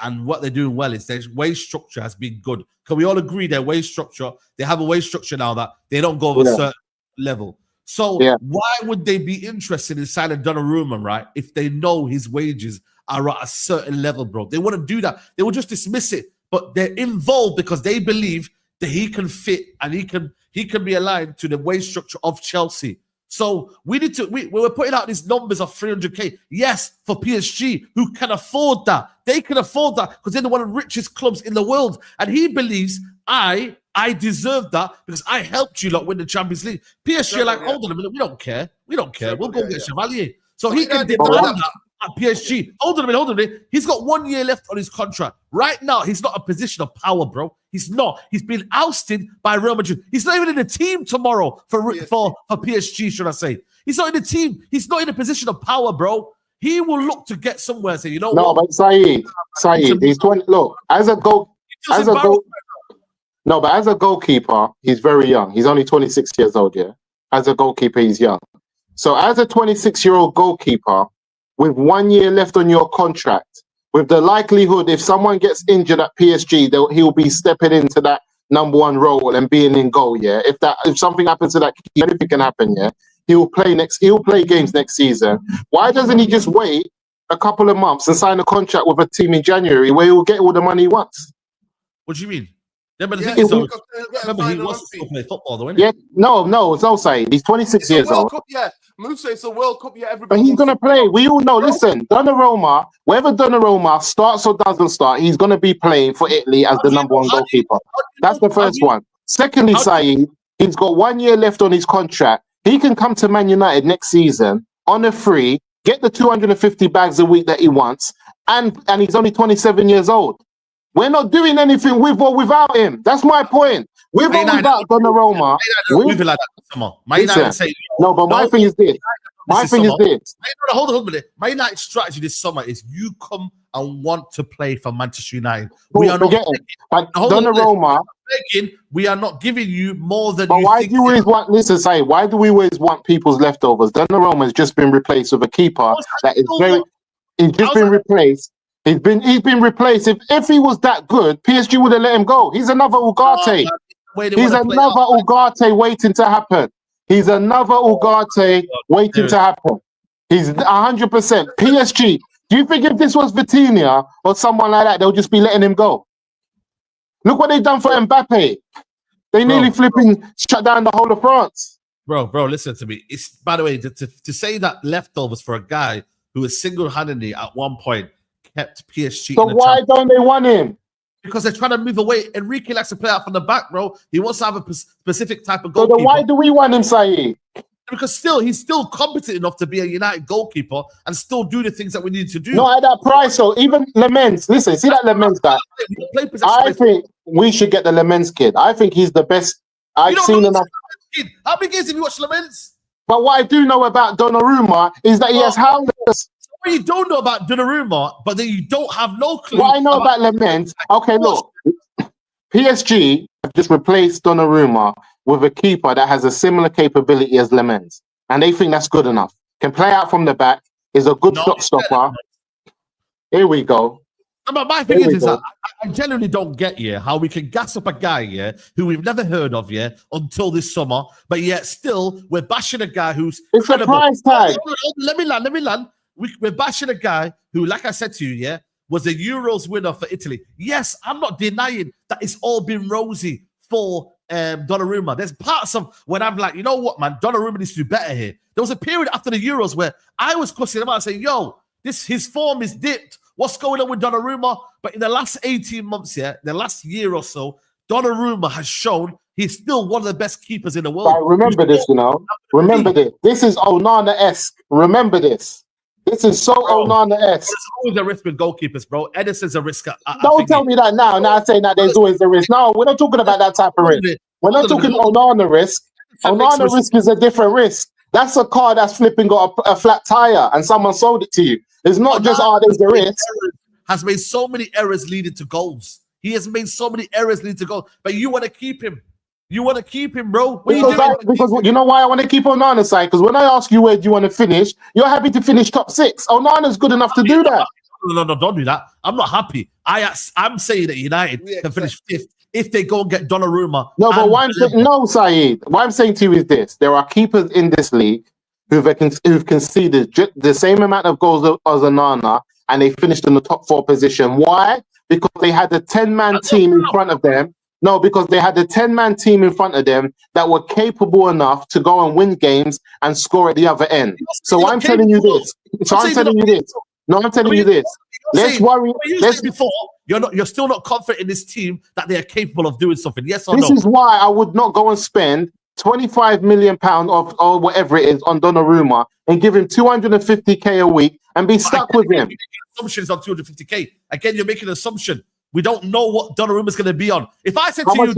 Speaker 1: and what they're doing well is their wage structure has been good. Can we all agree their wage structure? They have a wage structure now that they don't go over a certain level. So why would they be interested in signing Donnarumma, right? If they know his wages are at a certain level, bro, they wouldn't do that. They would just dismiss it. But they're involved because they believe that he can fit and he can be aligned to the wage structure of Chelsea. So we need to. We were putting out these numbers of 300k. Yes, for PSG, who can afford that. They can afford that because they're one of the richest clubs in the world. And he believes I deserve that because I helped you lot win the Champions League. PSG are like, hold on a minute, we don't care. We'll go get Chevalier. So he can demand that at PSG. Hold on a minute. He's got 1 year left on his contract. Right now, he's not a position of power, bro. He's not. He's been ousted by Real Madrid. He's not even in the team tomorrow for PSG, should I say. He's not in the team. He's not in a position of power, bro. He will look to get somewhere and say, you know what?
Speaker 4: No, but Saeed, he's 20. Look, as a goalkeeper, he's very young. He's only 26 years old, As a goalkeeper, he's young. So as a 26-year-old goalkeeper, with 1 year left on your contract, with the likelihood if someone gets injured at PSG, he'll be stepping into that number one role and being in goal, If something happens to that, anything can happen, He'll play games next season. Why doesn't he just wait a couple of months and sign a contract with a team in January where he'll get all the money he wants?
Speaker 1: What do you mean? Yeah, but the thing is, remember, he wants to play football, though, isn't he?
Speaker 4: Yeah, no, it's not saying. He's 26 years old.
Speaker 2: Cup, Musa, it's a World Cup, everybody.
Speaker 4: But he's going to play. We all know, listen, Donnarumma, whether Donnarumma starts or doesn't start, he's going to be playing for Italy as the number one goalkeeper. That's the first one. Secondly, Saeed, he's got 1 year left on his contract. He can come to Man United next season on a free, get the 250 bags a week that he wants, and he's only 27 years old. We're not doing anything with or without him. That's my point. With or without Donnarumma. No, but my thing is this.
Speaker 1: Hold on a minute. My United strategy this summer is you come and want to play for Manchester United. We are not
Speaker 4: Donnarumma.
Speaker 1: We are not giving you more than.
Speaker 4: But why do you always want? Listen, say why do we always want people's leftovers? Donnarumma has just been replaced with a keeper that is very. He's just been replaced. He's been replaced. If he was that good, PSG would have let him go. He's another Ugarte. He's another Ugarte waiting to happen. He's another Ugarte waiting to happen. He's 100%. PSG. Do you think if this was Vitinha or someone like that, they'll just be letting him go? Look what they've done for Mbappe. They nearly flipping shut down the whole of France.
Speaker 1: Bro, listen to me. It's, by the way, to say that leftovers for a guy who was single-handedly at one point kept PSG.
Speaker 4: So why don't they want him?
Speaker 1: Because they're trying to move away. Enrique likes to play out from the back, bro. He wants to have a specific type of goalkeeper.
Speaker 4: So then why do we want him, Saeed?
Speaker 1: Because he's still competent enough to be a United goalkeeper and still do the things that we need to do.
Speaker 4: Not at that price, though. Even Lemens, listen, see that Lemens guy? I think we should get the Lemens kid. I think he's the best. I've seen enough.
Speaker 1: How many games have you watched Lemens?
Speaker 4: But what I do know about Donnarumma is that he has howlers.
Speaker 1: What you don't know about Donnarumma, but then you don't have no clue.
Speaker 4: What I know about Lemens, okay, look, PSG have just replaced Donnarumma with a keeper that has a similar capability as Lemens, and they think that's good enough. Can play out from the back, is a good shot stopper. Here we go.
Speaker 1: But my thing is that I genuinely don't get how we can gas up a guy who we've never heard of until this summer, but yet still we're bashing a guy who's
Speaker 4: it's incredible. A price tag.
Speaker 1: Let me land. We're bashing a guy who, like I said to you, was a Euros winner for Italy. Yes, I'm not denying that it's all been rosy for Donnarumma. There's parts of when I'm like, you know what, man, Donnarumma needs to do better here. There was a period after the Euros where I was questioning him out and saying, yo, his form is dipped. What's going on with Donnarumma? But in the last 18 months, the last year or so, Donnarumma has shown he's still one of the best keepers in the world.
Speaker 4: But remember this, you know. Remember this. This is Onana-esque. Remember this. This is so Onana-esque.
Speaker 1: There's always a risk with goalkeepers, bro. Edison's a risk.
Speaker 4: Don't tell me that now. Now saying that there's always a risk. No, we're not talking about that type of risk. We're not talking Onana risk. Onana risk is a different risk. That's a car that's flipping got a flat tire and someone sold it to you. It's not just, there's the risk.
Speaker 1: Has made so many errors leading to goals. He has made so many errors leading to goals. But you want to keep him. You want to keep him, bro.
Speaker 4: Because you know why I want to keep Onana's side? Because when I ask you where do you want to finish, you're happy to finish top 6. Onana's good enough to do that.
Speaker 1: No, don't do that. I'm not happy. I'm saying that United can finish 5th if they go and get Donnarumma.
Speaker 4: No, but Saeed. What I'm saying to you is this: there are keepers in this league who've conceded the same amount of goals as Onana, and they finished in the top 4 position. Why? Because they had a 10-man team in front of them. No, because they had a 10-man team in front of them that were capable enough to go and win games and score at the other end. So I'm telling you this. No, I'm telling you this. Let's worry.
Speaker 1: Before you're still not confident in this team that they are capable of doing something. Yes or no?
Speaker 4: This is why I would not go and spend £25 million or whatever it is on Donnarumma and give him 250k a week and be stuck with him.
Speaker 1: Assumptions on 250k. Again, you're making an assumption. We don't know what Donnarumma's going to be on. If I said to you,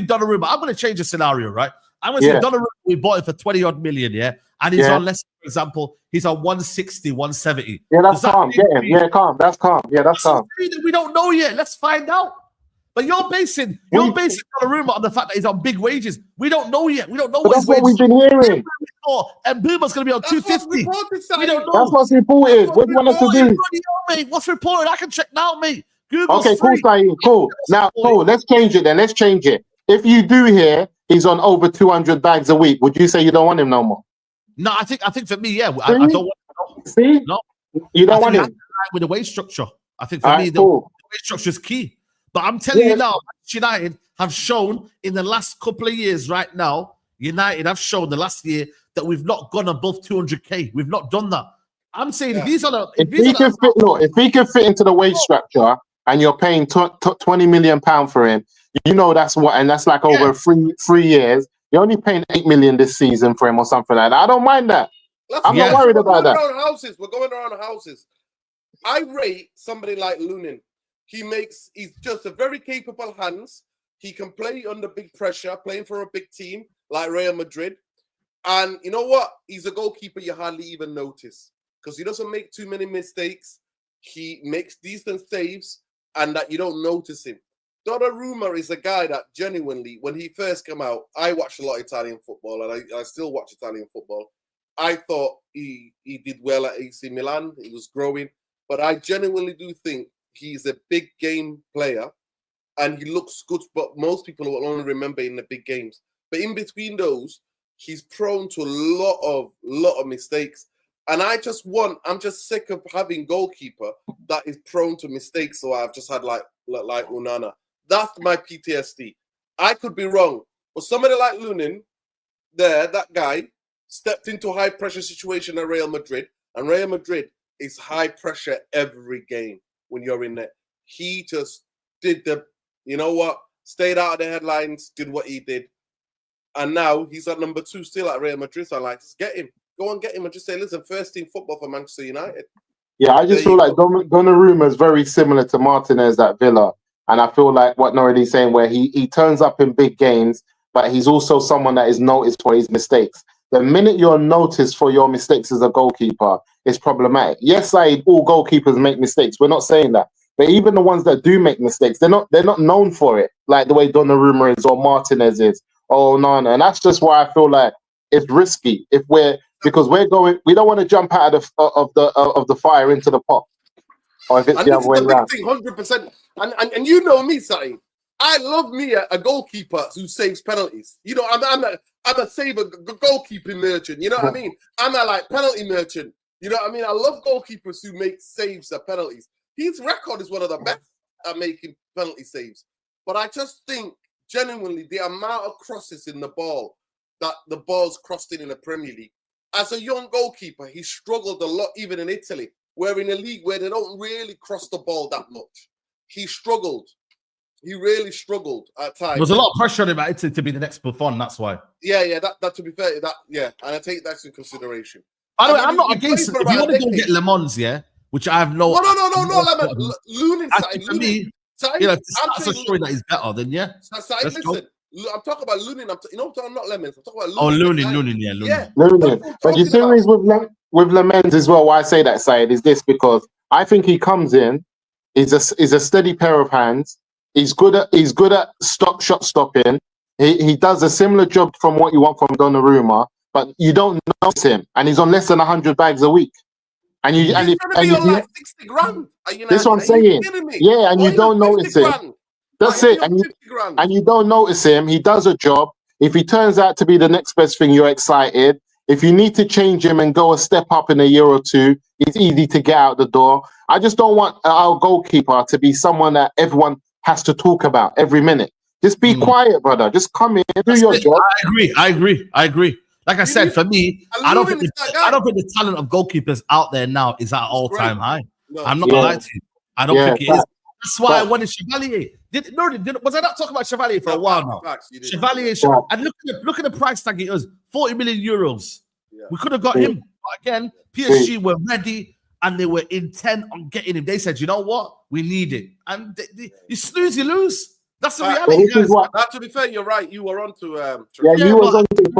Speaker 1: Donnarumma, I'm going to change the scenario, right? I'm going to say Donnarumma, we bought it for 20 odd million, and he's on, let's say, for example, he's on 160, 170.
Speaker 4: Yeah, that's calm. Get him. Yeah, calm. That's calm. Yeah, that's calm.
Speaker 1: We don't know yet. Let's find out. But you're basing Donnarumma on the fact that he's on big wages. We don't know yet. We don't know
Speaker 4: that's what we've been hearing.
Speaker 1: And Buma's going to be on 250. We don't know.
Speaker 4: That's what's reported. What do you want us to do?
Speaker 1: Mate, what's reported? I can check now, mate. Google's
Speaker 4: okay,
Speaker 1: free.
Speaker 4: Cool, Saeed. Cool. Now, cool. Let's change it then. Let's change it. If you do hear he's on over 200 bags a week, would you say you don't want him no more?
Speaker 1: No, I think for me, I don't want him.
Speaker 4: See?
Speaker 1: No.
Speaker 4: You don't want him?
Speaker 1: With the wage structure. I think for me, the wage structure is key. But I'm telling you now, United have shown in the last couple of years right now, United have shown the last year that we've not gone above 200k. We've not done that. I'm saying if he can fit into the wage structure and you're paying 20 million pounds for him, you know that's what, and that's like over 3 years. You're only paying 8 million this season for him or something like that. I don't mind that. I'm not worried about that.
Speaker 2: We're going around houses. I rate somebody like Lunin. He's just a very capable hands. He can play under big pressure, playing for a big team like Real Madrid. And you know what? He's a goalkeeper you hardly even notice because he doesn't make too many mistakes. He makes decent saves and that you don't notice him. Donnarumma is a guy that genuinely, when he first came out, I watched a lot of Italian football and I still watch Italian football. I thought he did well at AC Milan. He was growing. But I genuinely do think he's a big game player and he looks good, but most people will only remember in the big games. But in between those, he's prone to a lot of mistakes. And I'm just sick of having goalkeeper that is prone to mistakes. So I've just had like Onana. That's my PTSD. I could be wrong. But somebody like Lunin, that guy, stepped into a high pressure situation at Real Madrid. And Real Madrid is high pressure every game when you're in there. He just did stayed out of the headlines, did what he did. And now he's at number 2 still at Real Madrid. So I'm like, just get him. Go and get him and just say, listen, first team football for Manchester United.
Speaker 4: Yeah, I just feel like Donnarumma is very similar to Martinez at Villa. And I feel like what Noredy's saying, where he turns up in big games, but he's also someone that is noticed for his mistakes. The minute you're noticed for your mistakes as a goalkeeper, it's problematic. Yes, all goalkeepers make mistakes. We're not saying that. But even the ones that do make mistakes, they're not known for it, like the way Donnarumma is or Martinez is or Onana. And that's just why I feel like it's risky because we don't want to jump out of the fire into the pot. Or if it's the other way around.
Speaker 2: 100%. And you know me, Saeed. I love me a goalkeeper who saves penalties. You know, I'm a saver goalkeeping merchant. You know what I mean? I'm a penalty merchant. You know what I mean? I love goalkeepers who make saves at penalties. His record is one of the best at making penalty saves. But I just think genuinely, the amount of crosses in the ball that the ball's crossed in the Premier League. As a young goalkeeper, he struggled a lot, even in Italy, where in a league where they don't really cross the ball that much. He struggled. He really struggled at times.
Speaker 1: There was a lot of pressure on him to be the next Buffon. That's why.
Speaker 2: Yeah. That to be fair, and I take that into consideration.
Speaker 1: By the way, I'm not against it. If you want to go get Le Mans, which I have no.
Speaker 2: No, Lunin.
Speaker 1: For me, that's a story that is better. Then
Speaker 2: listen. I'm talking about Lunin. I'm not Lemons. I'm talking about Lunin.
Speaker 1: Oh, Lunin.
Speaker 2: Yeah.
Speaker 4: Lunin. But the thing is with Lemons as well, why I say that, Saeed, is this, because I think he comes in, is a steady pair of hands. He's good at shot stopping. He does a similar job from what you want from Donnarumma, but you don't notice him, and he's on less than 100 bags a week. And you
Speaker 2: he's gonna be on like 60 grand.
Speaker 4: That's what I'm saying. Yeah, and you don't notice him. That's it. And you don't notice him. He does a job. If he turns out to be the next best thing, you're excited. If you need to change him and go a step up in a year or two, it's easy to get out the door. I just don't want our goalkeeper to be someone that everyone has to talk about every minute. Just be quiet, brother. Just come in, do your job.
Speaker 1: I agree. Like I said, for me, I don't think the talent of goalkeepers out there now is at all-time high. No. I'm not gonna lie to you. I don't think it is. That's why I wanted Chevalier. Was I not talking about Chevalier for a while now? Chevalier, and look at the price tag. It was 40 million euros. Yeah. We could have got him. But again, PSG were ready and they were intent on getting him. They said, you know what? We need it. And you snooze, you lose. That's the reality.
Speaker 2: To be fair, you're right. You were on to
Speaker 4: you was on to it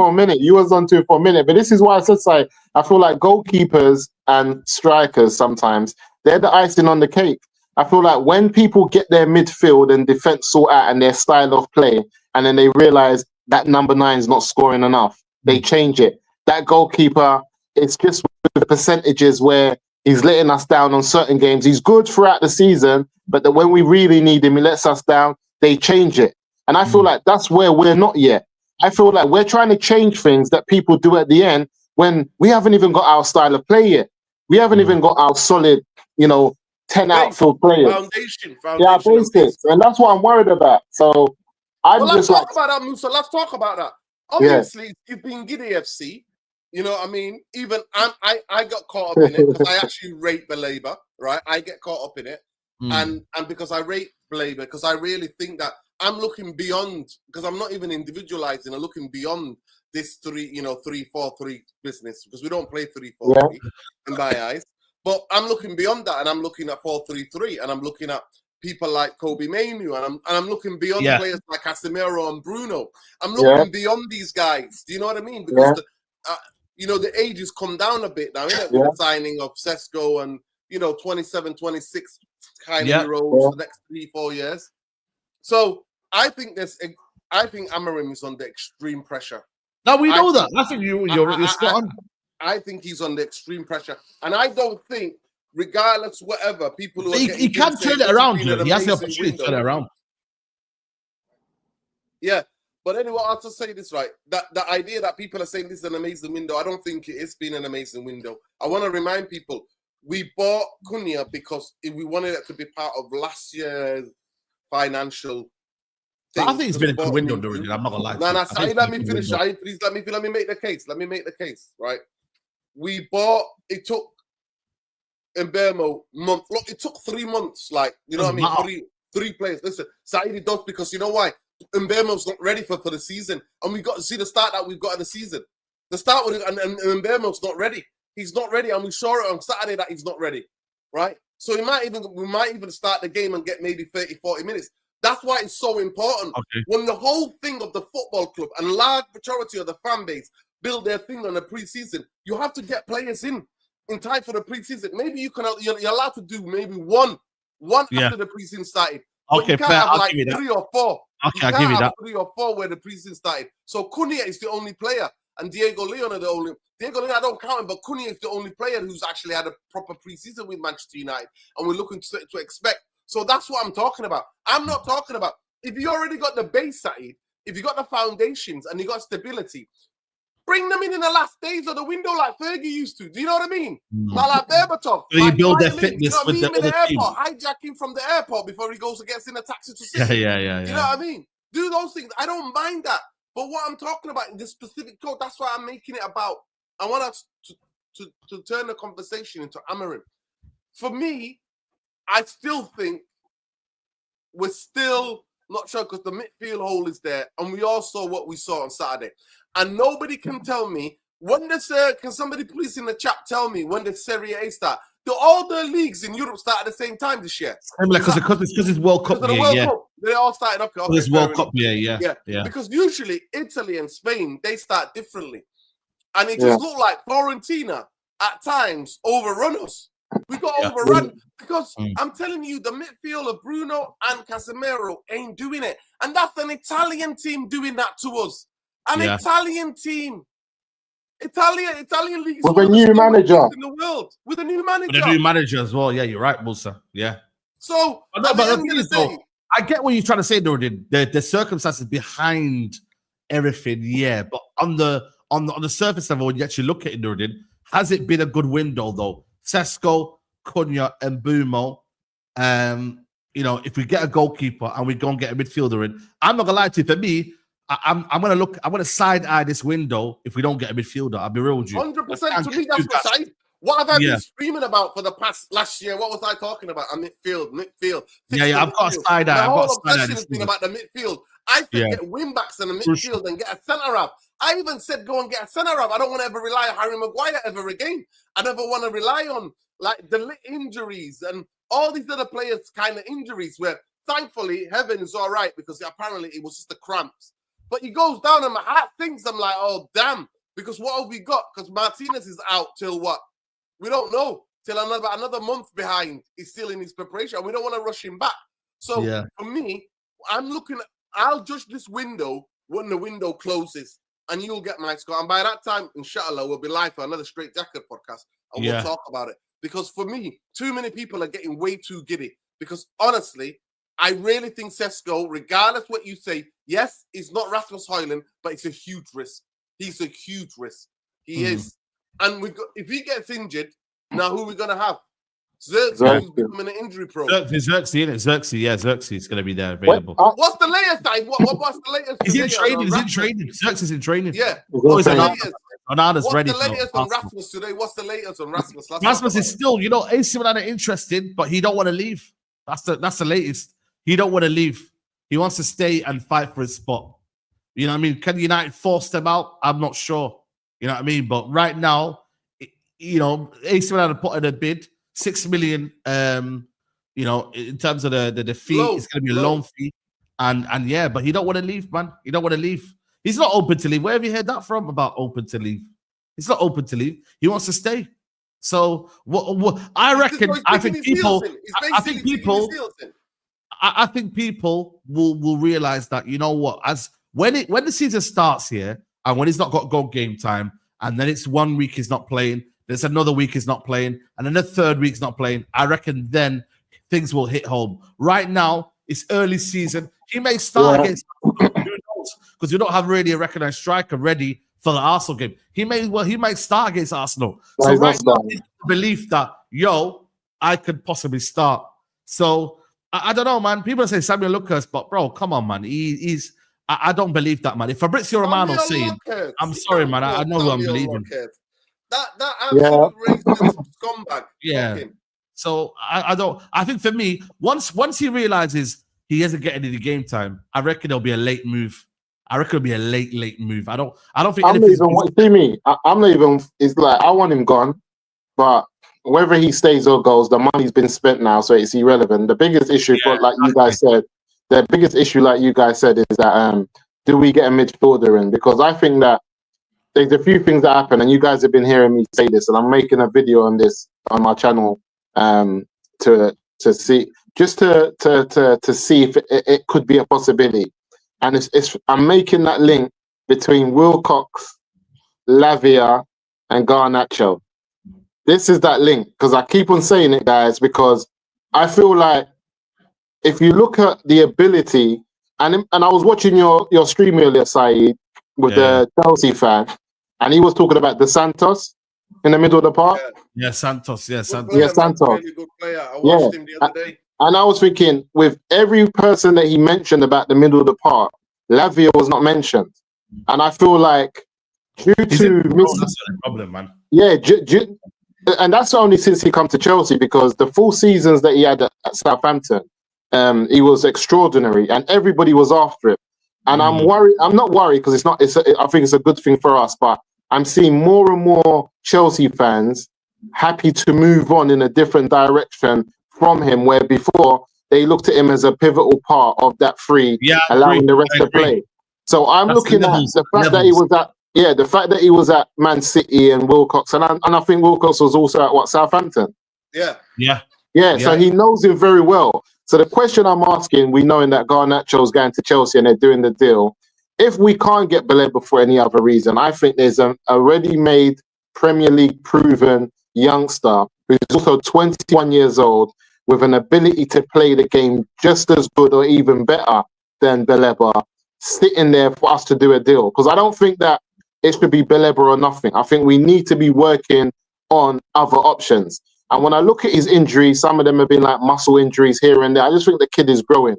Speaker 4: for a minute. But this is why I said, I feel like goalkeepers and strikers sometimes, they're the icing on the cake. I feel like when people get their midfield and defense sort out and their style of play, and then they realize that number 9 is not scoring enough, they change it. That goalkeeper, it's just with the percentages where he's letting us down on certain games. He's good throughout the season, but when we really need him, he lets us down. They change it. And I feel like that's where we're not yet. I feel like we're trying to change things that people do at the end when we haven't even got our style of play yet. We haven't even got our solid, 10 outfield players.
Speaker 2: Foundation.
Speaker 4: Yeah, basics. And that's what I'm worried about. So
Speaker 2: let's talk about that, Musa. Let's talk about that. Obviously, you've been Giddy FC. You know what I mean? Even I got caught up in it because I actually rate Baleba, right? I get caught up in it. And because I rate Baleba, because I really think that I'm looking beyond, because I'm not even individualizing, I'm looking beyond this 3-4-3 business, because we don't play 3-4-3 in my eyes. But I'm looking beyond that, and I'm looking at 4-3-3, and I'm looking at people like Kobe Mainu, and I'm looking beyond players like Casemiro and Bruno. I'm looking beyond these guys. Do you know what I mean? Because the age has come down a bit now, isn't it? With the signing of Sesko and 27, 26 kind of euros for the next 3-4 years. So I think Amorim is under extreme pressure.
Speaker 1: Now we know that. I think you're spot on.
Speaker 2: I think he's under extreme pressure, and I don't think, regardless, whatever people who
Speaker 1: he can turn it around. He has the opportunity to turn it around.
Speaker 2: Yeah, but anyway, I'll just say this right: that the idea that people are saying this is an amazing window, I don't think it's been an amazing window. I want to remind people we bought Cunha because we wanted it to be part of last year's financial.
Speaker 1: I think it's been a good window during it. I'm not gonna lie.
Speaker 2: No, let me finish. Please let me make the case. Let me make the case. Right. We bought. It took Mbeumo month. Look, it took 3 months. Like what I mean. Three players. Listen, Saeed does because you know why? Mbeumo's not ready for the season, and we got to see the start that we've got in the season. The start with it, and Mbeumo's not ready. He's not ready, and we saw it on Saturday that he's not ready. Right. So we might even start the game and get maybe 30, 40 minutes. That's why it's so important. Okay. When the whole thing of the football club and large majority of the fan base build their thing on the preseason, you have to get players in time for the preseason. Maybe you're allowed to do maybe one after the preseason started.
Speaker 1: Okay, fair. I'll give you that.
Speaker 2: 3 or 4.
Speaker 1: Okay, I'll give you that.
Speaker 2: 3 or 4 where the preseason started. So Cunha is the only player, and Diego Leon are the only. Diego Leon, I don't count him, but Cunha is the only player who's actually had a proper preseason with Manchester United, and we're looking to expect. So that's what I'm talking about. I'm not talking about if you already got the base side, if you got the foundations and you got stability, bring them in the last days of the window like Fergie used to. Do you know what I mean? Like Berbatov.
Speaker 1: So you build their fitness with the other team.
Speaker 2: Hijack him from the airport before he goes and gets in a taxi to Sydney.
Speaker 1: Yeah.
Speaker 2: You know what I mean? Do those things. I don't mind that. But what I'm talking about in this specific code, that's why I'm making it about. I want us to turn the conversation into Amarin. For me, I still think we're still not sure because the midfield hole is there, and we all saw what we saw on Saturday. And nobody can tell me when can somebody please in the chat tell me when the Serie A start? All the leagues in Europe start at the same time this year.
Speaker 1: Because it's World Cup year,
Speaker 2: Cup, they all started up. Okay,
Speaker 1: it's World Cup year, yeah.
Speaker 2: Because usually Italy and Spain, they start differently. And it just looked like Fiorentina at times overrun us. We got overrun because I'm telling you, the midfield of Bruno and Casemiro ain't doing it. And that's an Italian team doing that to us. Italian team. Italian league
Speaker 4: with a new manager
Speaker 2: in the world. With a new manager.
Speaker 1: With a new manager as well. Yeah, you're right, Musa. Yeah.
Speaker 2: So
Speaker 1: I get what you're trying to say, Nordin. The circumstances behind everything, yeah. But on the surface level, when you actually look at it, Nordin, has it been a good window though? Sesko, Cunha, and Bumo. If we get a goalkeeper and we go and get a midfielder in, I'm not gonna lie to you. For me, I'm gonna side eye this window if we don't get a midfielder. I'll be real with you.
Speaker 2: 100%. To me, that's what have I been screaming about for the past last year? What was I talking about? A midfield.
Speaker 1: Yeah, I've got a side eye. I've got a side eye.
Speaker 2: Thing about the midfield. I think get wing backs in the midfield and get a centre half. I even said go and get a centre half. I don't want to ever rely on Harry Maguire ever again. I never want to rely on like the injuries and all these other players' kind of injuries. Where thankfully Heaven is all right because apparently it was just the cramps. But he goes down and my heart thinks I'm like, oh damn, because what have we got? Because Martinez is out till what? We don't know. Till another month behind. He's still in his preparation. We don't want to rush him back. So for me, I'll judge this window when the window closes, and you'll get my score. And by that time, inshallah, we'll be live for another Straightjacket podcast, and we'll talk about it. Because for me, too many people are getting way too giddy. Because honestly, I really think Sesko, regardless what you say, yes, he's not Rasmus Højlund, but it's a huge risk. He's a huge risk. He is. And if he gets injured, now who are we going to have? Xerxes is becoming an injury pro.
Speaker 1: Xerxes, isn't it? Xerxes is going to be there available.
Speaker 2: What's the latest time? What's the latest?
Speaker 1: He's in training. Xerxes is in training.
Speaker 2: Yeah.
Speaker 1: Onana's ready.
Speaker 2: What's the latest on Rasmus today? What's the latest on Rasmus?
Speaker 1: Rasmus is still, AC Milan are interested, but he don't want to leave. That's the latest. He don't want to leave. He wants to stay and fight for his spot. You know what I mean? Can United force them out? I'm not sure. You know what I mean? But right now, AC Milan put in a bid, 6 million. In terms of the fee, it's going to be a loan fee, and but he don't want to leave, man. He don't want to leave. He's not open to leave. Where have you heard that from about open to leave? He's not open to leave. He wants to stay. So what I reckon, I think people will realize that, you know what, when the season starts here and when he's not got goal game time, and then it's 1 week he's not playing, there's another week he's not playing, and then the third week he's not playing, I reckon then things will hit home. Right now, it's early season. He may start against Arsenal, who knows? Because we don't have really a recognized striker ready for the Arsenal game. He might start against Arsenal. So right now, it's the belief that, I could possibly start. So I don't know, man. People say Samuel Lucas, but bro, come on, man. I don't believe that, man. If Fabrizio Romano saying, I'm sorry, man. I know who I'm believing.
Speaker 2: That absolute racist scumbag.
Speaker 1: Yeah. Fucking. So I don't. I think for me, once he realizes he isn't getting any game time, I reckon it'll be a late move. I reckon it'll be a late move. I don't think.
Speaker 4: I'm not even. It's like I want him gone, but whether he stays or goes, the money's been spent now, so it's irrelevant. The biggest issue, like you guys said, is that do we get a midfielder in? Because I think that there's a few things that happen, and you guys have been hearing me say this, and I'm making a video on this on my channel to see to see if it could be a possibility. And I'm making that link between Wilcox, Lavia, and Garnacho. This is that link, because I keep on saying it, guys, because I feel like if you look at the ability, and I was watching your stream earlier, Saeed, with the Chelsea fan, and he was talking about the Santos in the middle of the park.
Speaker 1: Yeah, Santos.
Speaker 2: Santos. Really good player. I watched him the other day.
Speaker 4: And I was thinking, with every person that he mentioned about the middle of the park, Lavia was not mentioned. And I feel like due to
Speaker 1: that's the problem, man.
Speaker 4: Yeah, and that's only since he come to Chelsea, because the full seasons that he had at Southampton, he was extraordinary, and everybody was after it. And I'm worried. I'm not worried because it's not. I think it's a good thing for us, but I'm seeing more and more Chelsea fans happy to move on in a different direction from him, where before they looked at him as a pivotal part of that three, allowing the rest to play. So I'm looking at the fact that he was at. Yeah, the fact that he was at Man City and Wilcox, and I think Wilcox was also at Southampton.
Speaker 2: Yeah.
Speaker 4: So he knows him very well. So the question I'm asking, we knowing that Garnacho's going to Chelsea and they're doing the deal, if we can't get Baleba for any other reason, I think there's a ready-made Premier League proven youngster who's also 21 years old with an ability to play the game just as good or even better than Baleba, sitting there for us to do a deal. Because I don't think that it should be Baleba or nothing. I think we need to be working on other options. And when I look at his injuries, some of them have been like muscle injuries here and there. I just think the kid is growing.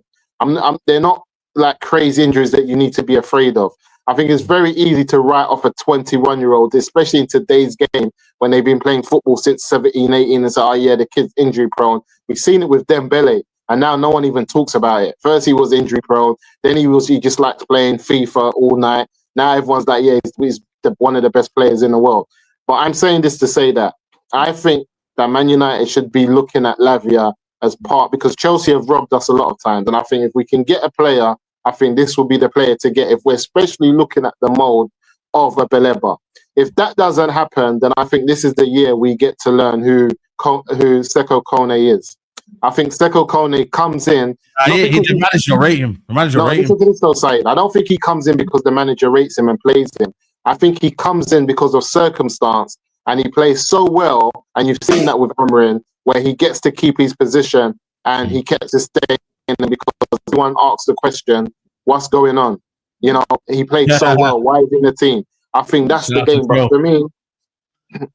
Speaker 4: They're not like crazy injuries that you need to be afraid of. I think it's very easy to write off a 21-year-old, especially in today's game when they've been playing football since 17, 18, and say, oh yeah, the kid's injury prone. We've seen it with Dembele, and now no one even talks about it. First he was injury prone, then he just liked playing FIFA all night. Now everyone's like, yeah, he's one of the best players in the world. But I'm saying this to say that I think that Man United should be looking at Lavia as part, because Chelsea have robbed us a lot of times. And I think if we can get a player, I think this will be the player to get if we're especially looking at the mold of a Baleba. If that doesn't happen, then I think this is the year we get to learn who Seko Kone is. I think Seko Kone comes in.
Speaker 1: The manager rate him.
Speaker 4: Listen to this though, Saeed. I don't think he comes in because the manager rates him and plays him. I think he comes in because of circumstance, and he plays so well. And you've seen that with Amarin, where he gets to keep his position and he gets to stay in because everyone asks the question, "What's going on?" You know, he played so well. Why is he in the team? I think that's the game. But for me,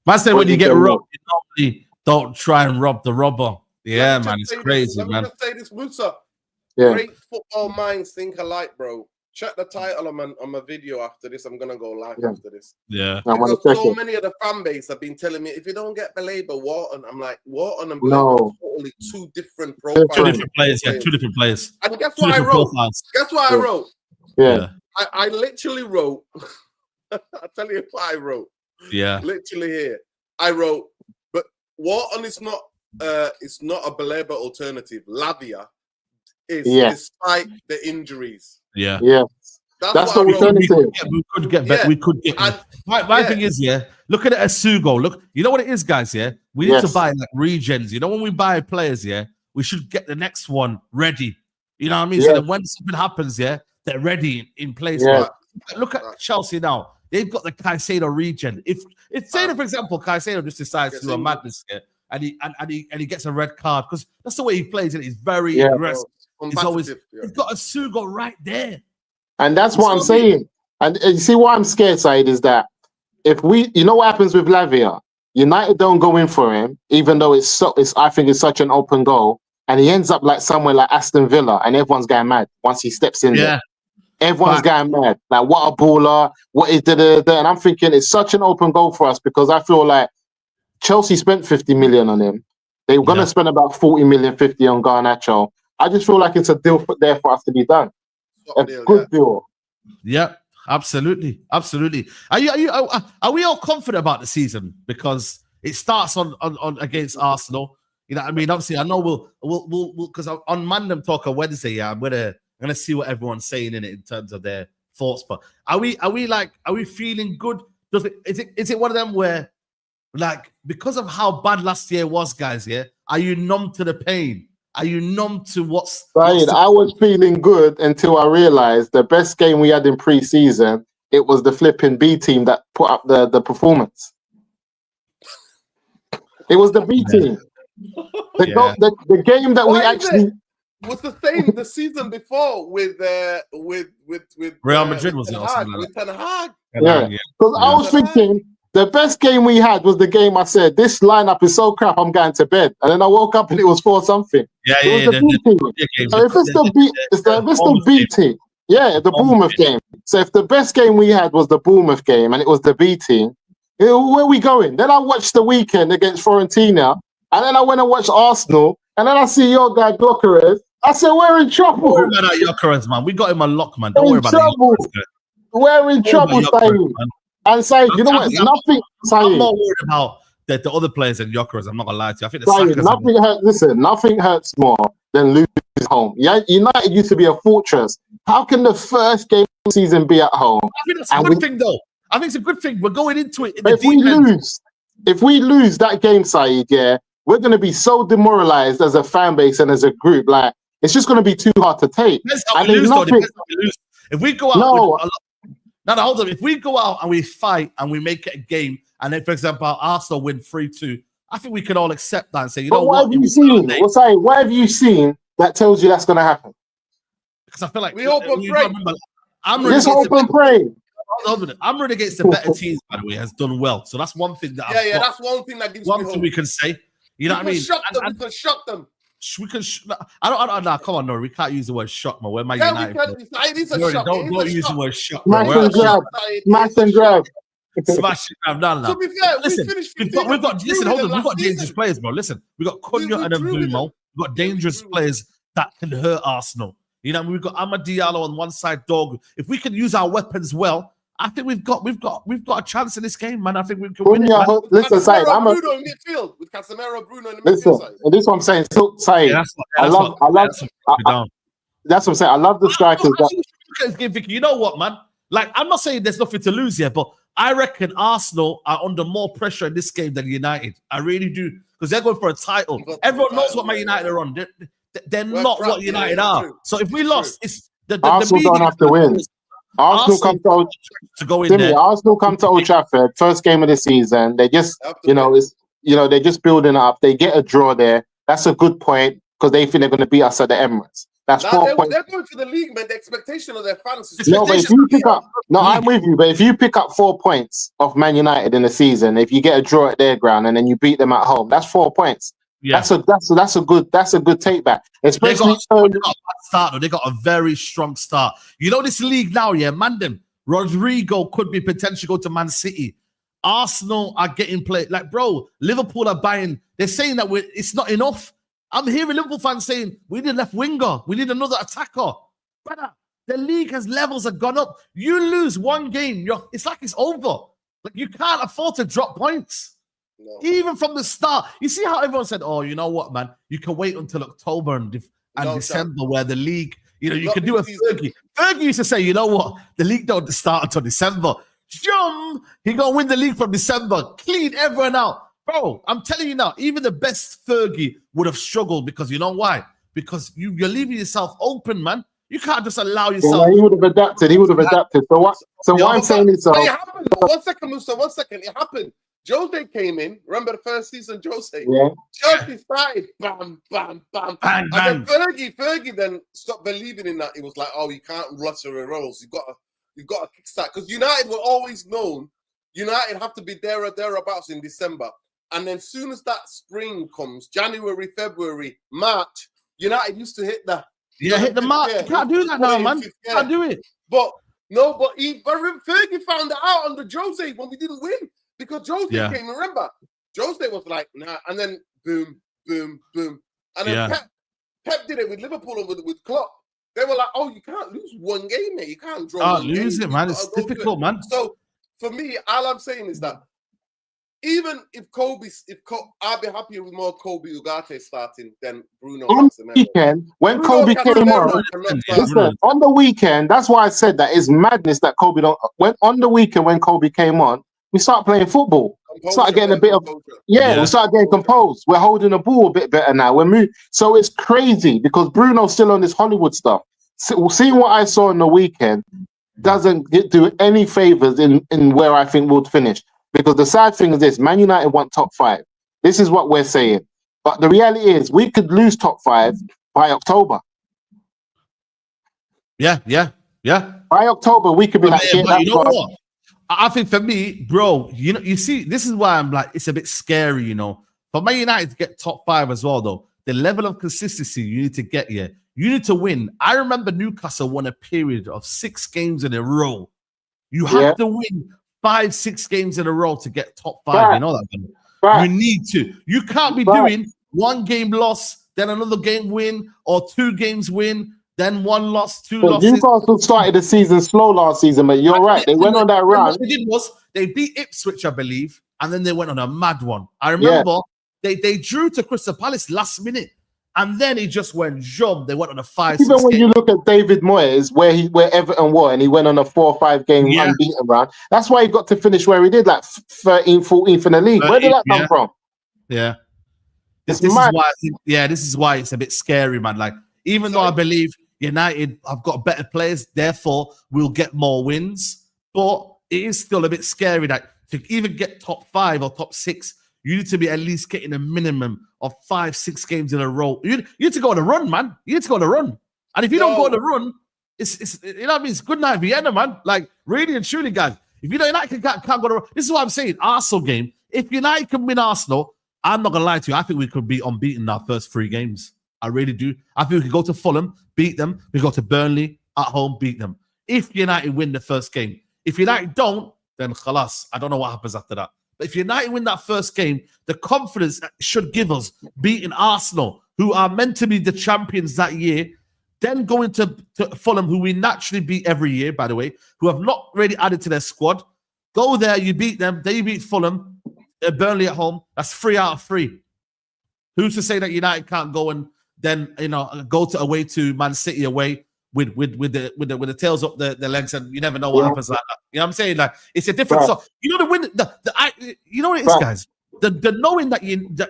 Speaker 1: I say when you get robbed, you normally don't try and rob the robber. Yeah, man, it's crazy, man.
Speaker 2: Let me just say this, Musa.
Speaker 4: Yeah.
Speaker 2: Great football minds think alike, bro. Check the title on my video after this. I'm gonna go live after this.
Speaker 1: Yeah.
Speaker 2: Because so many of the fan base have been telling me, if you don't get Baleba, Wharton. I'm like, Wharton and Baleba are totally two different profiles.
Speaker 1: Two different players, two different players.
Speaker 2: And guess what I wrote? Guess what I wrote?
Speaker 4: Yeah.
Speaker 2: I literally wrote. I'll tell you what I wrote.
Speaker 1: Yeah.
Speaker 2: Literally here. I wrote, but Wharton is not it's not a Baleba alternative. Lavia is despite the injuries.
Speaker 1: Yeah.
Speaker 4: Yeah. That's the alternative.
Speaker 1: We could get better. We could get. My thing is, look at it as Sugo. Look, you know what it is, guys. Yeah, we need to buy like regens. You know, when we buy players, we should get the next one ready. You know what I mean? So that when something happens, they're ready in place.
Speaker 4: Yeah.
Speaker 1: Look at Chelsea now. They've got the Caicedo regen. If say, for example, Caicedo just decides to do a madness and he gets a red card, because that's the way he plays it. He's very aggressive. He's always he's got a Sugo right there.
Speaker 4: And that's what I'm saying. And you see why I'm scared, Saeed, is that if you know what happens with Lavia, United don't go in for him, even though I think it's such an open goal, and he ends up like somewhere like Aston Villa, and everyone's going mad once he steps in there. Everyone's going mad. Like, what a baller, what he did. And I'm thinking it's such an open goal for us, because I feel like Chelsea spent 50 million on him. They were going to spend about 40 million, 50 on Garnacho. I just feel like it's a deal there for us to be done. Good deal.
Speaker 1: Yeah, absolutely. Are we all confident about the season? Because it starts on against Arsenal. You know what I mean? Obviously, I know we'll because on Mandem Talk on Wednesday, I'm gonna see what everyone's saying in it in terms of their thoughts. But are we feeling good? Is it one of them where, like, because of how bad last year was, guys? Are you numb to the pain? Are you numb to what's...
Speaker 4: Right, I was feeling good until I realized the best game we had in pre-season, it was the flipping B team that put up the performance. It was the B team. The game that we actually...
Speaker 2: It was the same the season before with
Speaker 1: Real Madrid, was it?
Speaker 2: With Ten Hag.
Speaker 4: Yeah, because I was thinking... The best game we had was the game I said, this lineup is so crap, I'm going to bed. And then I woke up and it was 4-something.
Speaker 1: So
Speaker 4: if it's the B team, Yeah, the Bournemouth game. So if the best game we had was the Bournemouth game and it was the B team, where are we going? Then I watched the weekend against Fiorentina, and then I went and watched Arsenal, and then I see your guy Gyökeres. I said, we're in trouble.
Speaker 1: Don't worry about that Gyökeres, man. We got him a lock, man. Don't worry about that.
Speaker 4: We're in trouble, Saeed. And Saeed, you know what? Nothing.
Speaker 1: I'm more worried about the other players than Gyökeres. I'm not gonna lie to you. I think
Speaker 4: nothing hurts more than losing home. Yeah, United used to be a fortress. How can the first game of the season be at home?
Speaker 1: I think that's a good thing, though. I think it's a good thing. We're going into it.
Speaker 4: If we lose that game, Saeed, yeah, we're going to be so demoralized as a fan base and as a group. Like, it's just going to be too hard to take.
Speaker 1: If we go out, hold on. If we go out and we fight and we make it a game, and then, for example, Arsenal win 3-2, I think we can all accept that and say,
Speaker 4: what have you seen? What have you seen that tells you that's going to happen?
Speaker 1: Because I feel like
Speaker 2: we hope and pray.
Speaker 1: I'm
Speaker 4: ready
Speaker 1: against the better teams, by the way, has done well. So that's one thing that
Speaker 2: that's one thing that gives
Speaker 1: one
Speaker 2: me
Speaker 1: thing
Speaker 2: hope.
Speaker 1: we can say. You know what I mean?
Speaker 2: We can shock them.
Speaker 1: We can. I don't. Nah, come on, no, we can't use the word shock, man. We're Man United. Don't use the word shock.
Speaker 4: Smash and grab.
Speaker 1: Smash it, no.
Speaker 2: To be fair,
Speaker 1: we've got dangerous players, bro. Listen, we've got Cunha and Mbeumo. We've got dangerous players that can hurt Arsenal. You know, we've got Amad Diallo on one side, dog. If we can use our weapons well, I think we've got a chance in this game, man. I think we can win it. Man.
Speaker 2: Listen, Saeed, Bruno in midfield with Casemiro, Bruno in the midfield. Listen,
Speaker 4: and this is what I'm saying. So, Saeed, that's what I'm saying. I love the strikers.
Speaker 1: You know what, man? Like, I'm not saying there's nothing to lose here, but I reckon Arsenal are under more pressure in this game than United. I really do, because they're going for a title. Everyone knows what Man United are on. They're not what United are. So if we lost, it's
Speaker 4: Arsenal don't have to win. Arsenal come to Old Trafford, first game of the season. They just, they're just building up. They get a draw there. That's a good point because they think they're going to beat us at the Emirates. That's 4 points.
Speaker 2: They're going for the league, man. The expectation of their fans is
Speaker 4: but if you pick up, I'm with you. But if you pick up 4 points of Man United in the season, if you get a draw at their ground and then you beat them at home, that's 4 points. Yeah, that's a good take back. Especially
Speaker 1: they got a very strong start. You know this league now, yeah, man. Them Rodrigo could be potentially go to Man City. Arsenal are getting played. Like, bro, Liverpool are buying. They're saying that it's not enough. I'm hearing Liverpool fans saying we need a left winger, we need another attacker. Brother, the league levels have gone up. You lose one game, it's like it's over. Like, you can't afford to drop points. No. Even from the start, you see how everyone said, "Oh, you know what, man? You can wait until October and December, where the league, you can do a Fergie." Fergie used to say, "You know what? The league don't start until December. He gonna win the league from December, clean everyone out, bro." I'm telling you now, even the best Fergie would have struggled because you know why? Because you're leaving yourself open, man. You can't just allow yourself.
Speaker 4: He would have adapted. So what I'm saying is,
Speaker 2: it happened. 1 second, Musa. 1 second. It happened. Jose came in. Remember the first season, Jose? Yeah. Chelsea started, bam, bam, bam.
Speaker 1: Bang,
Speaker 2: and then Fergie then stopped believing in that. He was like, "Oh, you can't rush your roles. You've got to kickstart." Because United were always known. United have to be there or thereabouts in December. And then soon as that spring comes, January, February, March, United used to hit the
Speaker 1: hit the mark. You can't do that now, man. You can't do it.
Speaker 2: But Fergie found it out under Jose when we didn't win. Because Jose came, remember? Jose was like, nah, and then boom, boom, boom. And then Pep did it with Liverpool and with Klopp. They were like, "Oh, you can't lose one game, mate. You can't draw one
Speaker 1: lose
Speaker 2: game.
Speaker 1: It, man. It's difficult, man."
Speaker 2: So, for me, all I'm saying is that even if I'd be happier with more Kobe Ugarte starting than Bruno.
Speaker 4: On the weekend, when Kobe came on the weekend, that's why I said that it's madness that Kobe don't. On the weekend when Kobe came on, we started playing football. We started getting a bit of we started getting composed. We're holding the ball a bit better now. We're moving. So it's crazy because Bruno's still on this Hollywood stuff. So, seeing what I saw on the weekend doesn't do any favors in where I think we'll finish. Because the sad thing is this: Man United want top 5. This is what we're saying. But the reality is, we could lose top 5 by October.
Speaker 1: Yeah.
Speaker 4: By October, we could be like,
Speaker 1: you know what? I think for me, bro, you see, this is why I'm like, it's a bit scary, For Man United to get top 5 as well, though, the level of consistency you need to get here. You need to win. I remember Newcastle won a period of 6 games in a row. You have to win 5-6 games in a row to get top 5. You know that, man? You need to. You can't be doing 1 game loss, then another game win, or 2 games win, then 1 loss, 2 losses.
Speaker 4: Newcastle started the season slow last season, but you're right. They went on that run.
Speaker 1: What they did was they beat Ipswich, I believe, and then they went on a mad one. I remember they drew to Crystal Palace last minute, and then he just went jump. They went on a 5-6.
Speaker 4: Even when you look at David Moyes, where Everton were, and he went on a 4 or 5 game unbeaten run. That's why he got to finish where he did, like 13th, 14th in the league. Where did that come from?
Speaker 1: Yeah. This is why I think, this is why it's a bit scary, man. Like, even though I believe United have got better players, therefore we'll get more wins, but it is still a bit scary that to even get top 5 or top 6, you need to be at least getting a minimum of 5-6 games in a row. You need to go on a run, man. You need to go on a run. And if you don't go on a run, it's you know what I mean? It's good night Vienna, man. Like, really and truly, guys. If you know United can't go on a run, this is what I'm saying. Arsenal game. If United can win Arsenal, I'm not gonna lie to you. I think we could be unbeaten in our first 3 games. I really do. I think we could go to Fulham, beat them. We go to Burnley at home, beat them. If United win the first game. If United don't, then khalas. I don't know what happens after that. But if United win that first game, the confidence should give us beating Arsenal, who are meant to be the champions that year, then going to Fulham, who we naturally beat every year, by the way, who have not really added to their squad. Go there, you beat them, then you beat Fulham, Burnley at home. That's 3 out of 3. Who's to say that United can't go and then go to away to Man City away with the tails up the legs, and you never know what happens like that. You know what I'm saying? Like, it's a different sort. You know the win. You know what it is, guys. The knowing that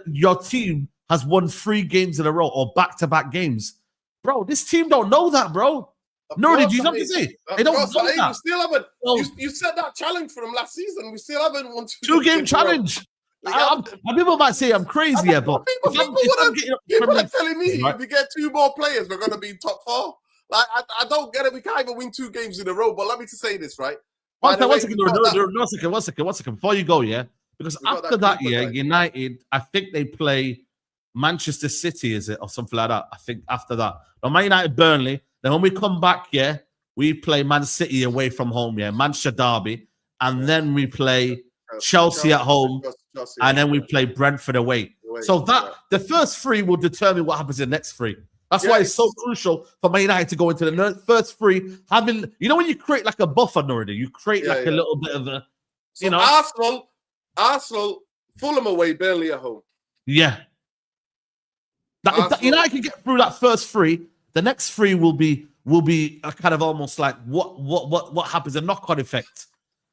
Speaker 1: your team has won 3 games in a row or back-to-back games, bro. This team don't know that, bro. No, did you have to say? They don't know that.
Speaker 2: We still haven't. You set that challenge for them last season. We still haven't won
Speaker 1: 2-game challenge. People might say I'm crazy, but
Speaker 2: people are telling me if we get 2 more players, we're going to be top 4. Like, I don't get it. We can't even win 2 games in a row. But let me just say this, right?
Speaker 1: One second. Before you go, because after that, United, I think they play Manchester City, is it, or something like that? I think after that, Man United, Burnley. Then when we come back, we play Man City away from home, Manchester derby, and then we play Chelsea at home, and then we play Brentford away. So that the first 3 will determine what happens in the next 3. That's why it's so crucial for Man United to go into the first 3. Having, when you create like a buffer, already, you create a little bit of a,
Speaker 2: Arsenal, Fulham away, Burnley at home.
Speaker 1: Yeah. If United can get through that first 3, the next 3 will be a kind of almost like what happens, a knock-on effect.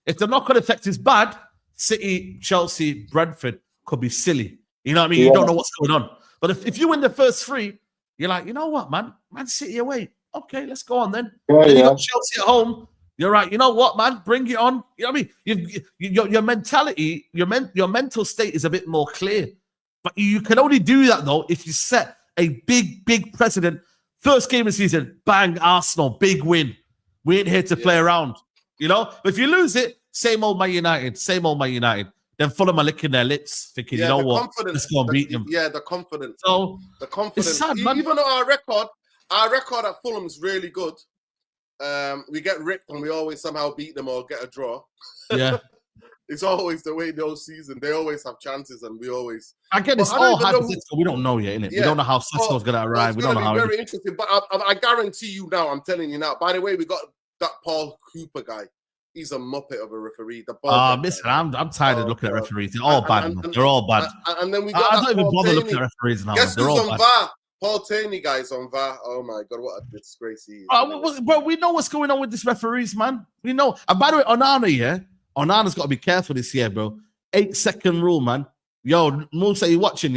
Speaker 1: If the knock-on effect is bad, City, Chelsea, Brentford could be silly. You know what I mean? You don't know what's going on. But if you win the first 3, you're like, you know what, man? Man City away. Okay, let's go on then. Then you got Chelsea at home. You're right. You know what, man? Bring it on. You know what I mean? Your mentality, your mental state is a bit more clear. But you can only do that, though, if you set a big precedent. First game of the season, bang, Arsenal, big win. We ain't here to play around. But if you lose it, same old Man United. Then Fulham are licking their lips, thinking, you know what, let's go and beat them.
Speaker 2: Yeah, the confidence.
Speaker 1: So
Speaker 2: the confidence.
Speaker 1: It's sad, man.
Speaker 2: Even though our record at Fulham is really good, we get ripped and we always somehow beat them or get a draw.
Speaker 1: Yeah.
Speaker 2: It's always the way those seasons. They always have chances, and we always.
Speaker 1: I get it's all hypothetical. We don't know yet, innit? We don't know how Sesco's going to arrive. We don't know how.
Speaker 2: It's very interesting, but I guarantee you now. I'm telling you now. By the way, we got that Paul Cooper guy. He's a muppet of a referee.
Speaker 1: Listen, I'm tired of looking at referees. They're all bad. They're all bad.
Speaker 2: And then we got. I
Speaker 1: don't even bother looking at referees now.
Speaker 2: Guess who's on VAR? Paul Taney guy's on VAR. Oh my God, what a disgrace he is.
Speaker 1: But we know what's going on with these referees, man. We know. And by the way, Onana's got to be careful this year, bro. 8-second rule, man. Yo, Musa, you watching,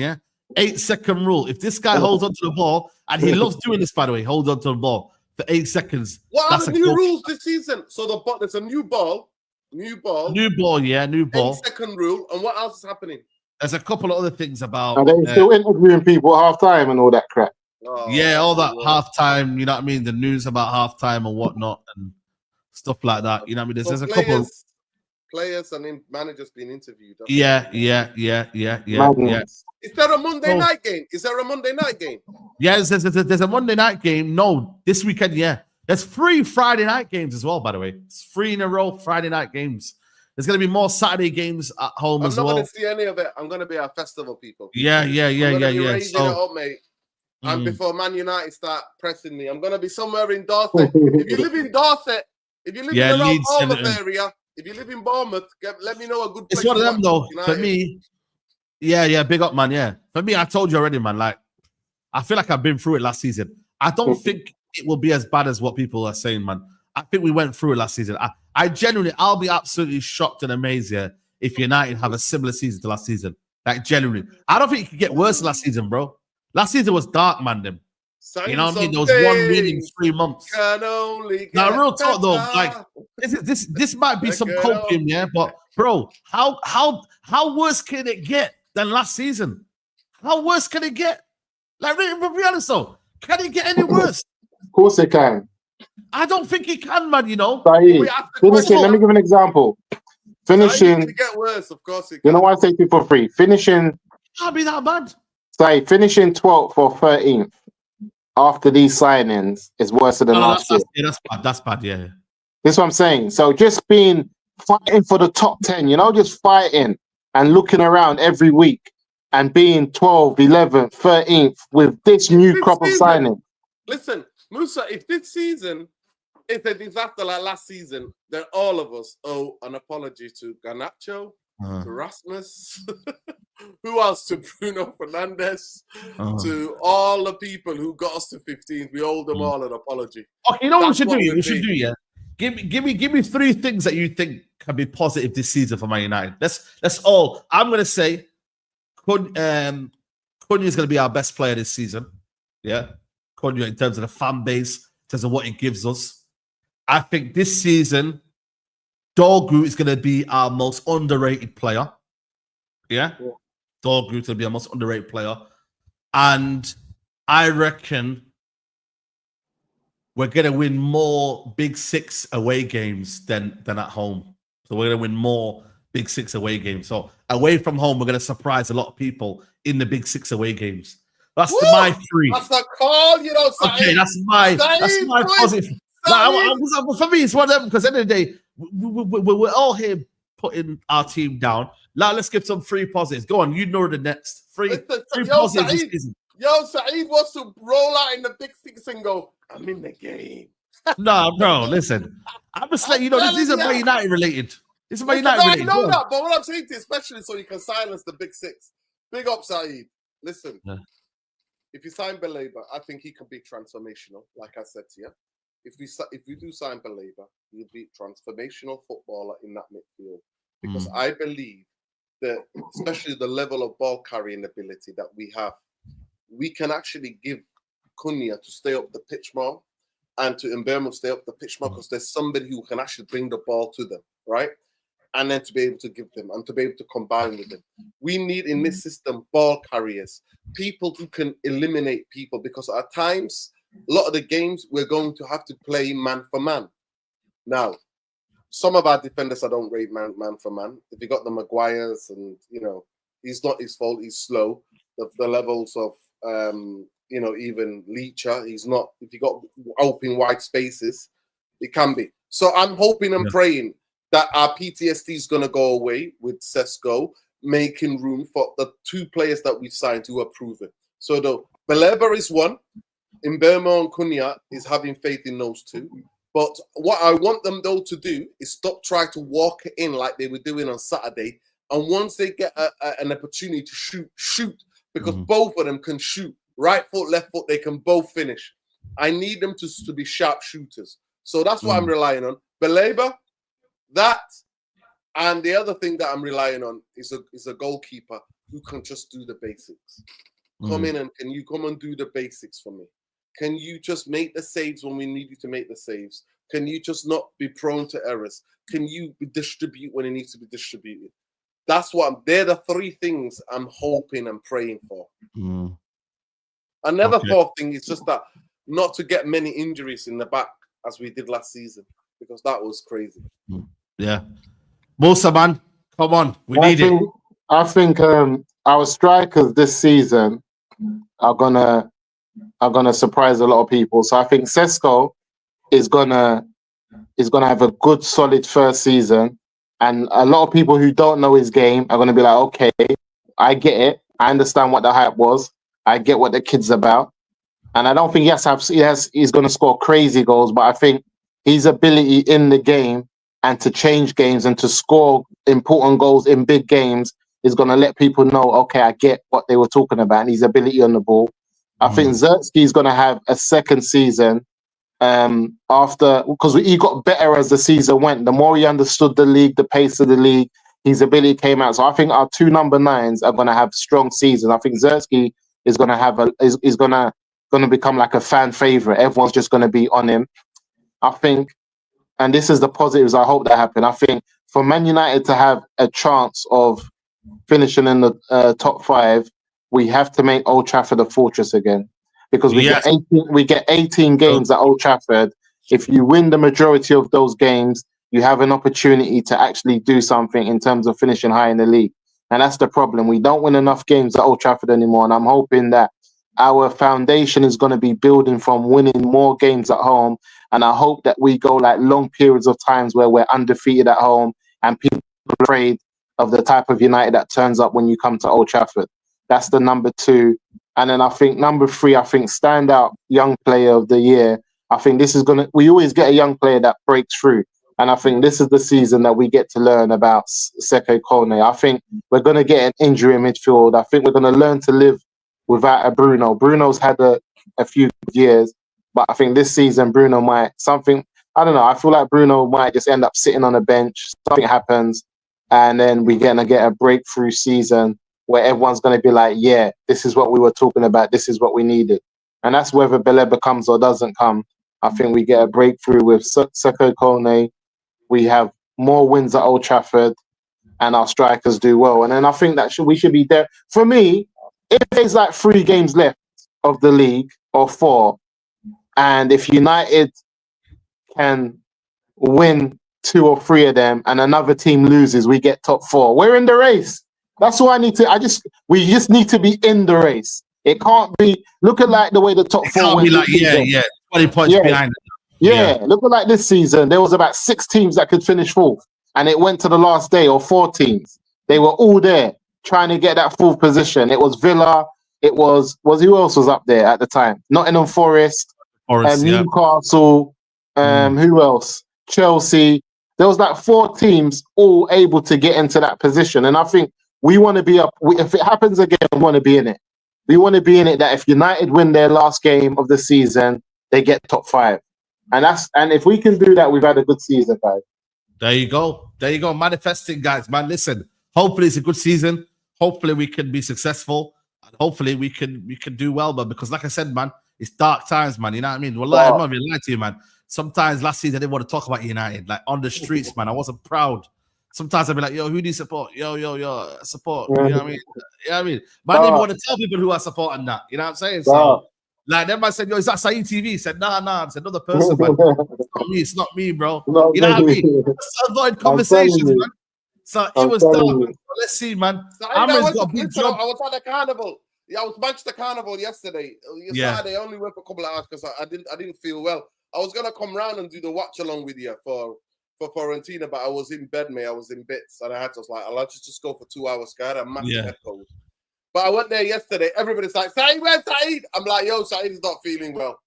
Speaker 1: 8-second rule. If this guy holds onto the ball, and he loves doing this, by the way, holds onto the ball for 8 seconds.
Speaker 2: What are the new rules this season? So there's a new ball. New ball, 8-second rule. And what else is happening?
Speaker 1: There's a couple of other things about.
Speaker 4: Are they still interviewing people at halftime and all that crap?
Speaker 1: All that halftime, you know what I mean? The news about halftime and whatnot and stuff like that. You know what I mean? There's a couple.
Speaker 2: players and managers being interviewed.
Speaker 1: Yeah.
Speaker 4: Madness.
Speaker 2: Is there a Monday night game? Is there a Monday night game?
Speaker 1: Yeah, there's a Monday night game. No, this weekend, yeah. There's 3 Friday night games as well, by the way. It's 3 in a row Friday night games. There's going to be more Saturday games at home as well.
Speaker 2: I'm not going to see any of it. I'm going to be at festival, people.
Speaker 1: Yeah.
Speaker 2: I'm going to be raising
Speaker 1: So,
Speaker 2: it up, mate. And before Man United start pressing me, I'm going to be somewhere in Dorset. If you live in Dorset, if you live in the
Speaker 1: Leeds,
Speaker 2: Bournemouth area, if you live in Bournemouth, let me know a good place.
Speaker 1: It's one of them, though.
Speaker 2: United.
Speaker 1: For me, yeah, big up, man, yeah. For me, I told you already, man, like, I feel like I've been through it last season. I don't think it will be as bad as what people are saying, man. I think we went through it last season. I genuinely, I'll be absolutely shocked and amazed here if United have a similar season to last season. Like, genuinely. I don't think it could get worse last season, bro. Last season was dark, man, them. You know what I mean? There was 1 win in 3 months. Now, real talk though, like this might be some copium, yeah. But bro, how worse can it get than last season? How worse can it get? Like, be honest though, can it get any worse?
Speaker 4: Of course it can.
Speaker 1: I don't think it can, man. You know.
Speaker 4: Saeed, finishing. Let me give an example. Finishing.
Speaker 2: It get worse, of course. It can.
Speaker 4: You know why I say 2 for 3? Finishing.
Speaker 1: Can't be that bad.
Speaker 4: Say finishing 12th or 13th after these signings is worse than last year.
Speaker 1: That's bad. Yeah.
Speaker 4: This is what I'm saying. So just fighting for the top 10, you know, just fighting and looking around every week and being 12th, 11th, 13th with this new crop of signing.
Speaker 2: Listen, Musa, if this season is a disaster like last season, then all of us owe an apology to Garnacho, to Rasmus, who else? To Bruno Fernandes, to all the people who got us to 15th. We owe them all an apology.
Speaker 1: Okay, you know what we should do? We should do, yeah. Give me 3 things that you think can be positive this season for Man United. That's all. I'm gonna say Cunha is gonna be our best player this season. Yeah, Cunha in terms of the fan base, in terms of what he gives us. I think this season Dorgu is going to be our most underrated player. Yeah? Dorgu is going to be our most underrated player. And I reckon we're going to win more Big 6 away games than at home. So we're going to win more Big 6 away games. So away from home, we're going to surprise a lot of people in the Big 6 away games. That's my 3.
Speaker 2: That's a call, you know, Saeed.
Speaker 1: Okay, that's my positive. For me, it's one of them, because at the end of the day, we're all here putting our team down. Now let's give some 3 positives. Go on, you know the next 3 positives this season.
Speaker 2: Saeed wants to roll out in the Big 6 and go, I'm in the game.
Speaker 1: No, listen. I'm just letting you know, this isn't Man United related. This is Man United related.
Speaker 2: I know that, but what I'm saying to you, especially so you can silence the Big 6. Big up, Saeed. Listen, if you sign Baleba, I think he can be transformational, like I said to you. If we do sign Baleba, he'll be transformational footballer in that midfield. Because I believe that, especially the level of ball carrying ability that we have, we can actually give Cunha to stay up the pitch more and to Mbeumo stay up the pitch more, because there's somebody who can actually bring the ball to them, right? And then to be able to give them and to be able to combine with them. We need in this system ball carriers, people who can eliminate people, because at times, a lot of the games we're going to have to play man for man. Now, some of our defenders I don't rate man for man. If you got the Maguires, and you know, he's not his fault, he's slow. The levels of you know, even Leacher, he's not. If you got open wide spaces, it can be. So I'm hoping and praying that our PTSD is going to go away with Sesko, making room for the 2 players that we've signed who are proven. So the Baleba is one. Mbeumo and Cunha is having faith in those 2. But what I want them, though, to do is stop trying to walk in like they were doing on Saturday. And once they get an opportunity to shoot, because both of them can shoot. Right foot, left foot, they can both finish. I need them to be sharp shooters. So that's what I'm relying on. Baleba, that, and the other thing that I'm relying on is a goalkeeper who can just do the basics. Come in and can you come and do the basics for me? Can you just make the saves when we need you to make the saves? Can you just not be prone to errors? Can you distribute when it needs to be distributed? That's what they're the 3 things I'm hoping and praying for. Another 4th thing is just that not to get many injuries in the back as we did last season, because that was crazy.
Speaker 1: Yeah. Musa, man, come on, we need it.
Speaker 4: I think our strikers this season are gonna surprise a lot of people. So I think Sesko is gonna have a good, solid first season, and a lot of people who don't know his game are gonna be like, okay, I get it. I understand what the hype was. I get what the kid's about, and I don't think he's gonna score crazy goals, but I think his ability in the game and to change games and to score important goals in big games is going to let people know, okay, I get what they were talking about and his ability on the ball. I think Zertsky is going to have a second season after, because he got better as the season went. The more he understood the league, the pace of the league, his ability came out. So I think our two number 9s are going to have strong seasons. I think Zertsky is going to have is going to become like a fan favorite. Everyone's just going to be on him. I think, and this is the positives I hope that happen. I think for Man United to have a chance of finishing in the top 5, we have to make Old Trafford a fortress again, because we get 18 games at Old Trafford. If you win the majority of those games, you have an opportunity to actually do something in terms of finishing high in the league. And that's the problem. We don't win enough games at Old Trafford anymore. And I'm hoping that our foundation is going to be building from winning more games at home. And I hope that we go like long periods of times where we're undefeated at home and people are afraid of the type of United that turns up when you come to Old Trafford. That's the number 2. And then I think number 3, I think standout young player of the year. I think this is we always get a young player that breaks through. And I think this is the season that we get to learn about Seko Kone. I think we're going to get an injury in midfield. I think we're going to learn to live without a Bruno. Bruno's had a few years, but I think this season Bruno might I don't know. I feel like Bruno might just end up sitting on a bench. Something happens, and then we're going to get a breakthrough season where everyone's going to be like, yeah, this is what we were talking about. This is what we needed. And that's whether Baleba comes or doesn't come. I think we get a breakthrough with Seko Kone. We have more wins at Old Trafford, and our strikers do well. And then I think that we should be there. For me, if there's like 3 games left of the league or 4, and if United can win 2 or 3 of them and another team loses, we get top 4. We're in the race. That's what I need to. We just need to be in the race. It can't be looking like the way the top 4 went.
Speaker 1: Like 20 points behind.
Speaker 4: Looking like this season, there was about 6 teams that could finish 4th, and it went to the last day, or 4 teams. They were all there trying to get that 4th position. It was Villa. It was who else was up there at the time? Nottingham Forest, Newcastle. Who else? Chelsea. There was like 4 teams all able to get into that position, and I think we want to be up. If it happens again, we want to be in it. We want to be in it. That if United win their last game of the season, they get top 5. And if we can do that, we've had a good season, guys.
Speaker 1: There you go. Manifesting, guys. Man, listen. Hopefully, it's a good season. Hopefully, we can be successful, and hopefully, we can do well. But because, like I said, man, it's dark times, man. You know what I mean? I'm not even lying to you, man. Sometimes last season I didn't want to talk about United, like on the streets, man. I wasn't proud. Sometimes I'd be like, yo, who do you support? Yo, support. You know what I mean? Man, I didn't even want to tell people who I support and that. You know what I'm saying? So. Like, then I said, yo, is that Saeed TV? He said, nah. I said, another person, man. It's not me, bro. You know what I mean? So avoid conversations, man. So it was dark. So let's see, man.
Speaker 2: So I was at the carnival. Yeah, I was Manchester Carnival yesterday. Saturday, I only went for a couple of hours because I didn't feel well. I was gonna come round and do the watch along with you for Fiorentina, but I was in bed, mate. I was in bits, and I'll just go for 2 hours. I had a massive head cold. But I went there yesterday. Everybody's like, Saeed, where's Saeed? I'm like, yo, Saeed is not feeling well.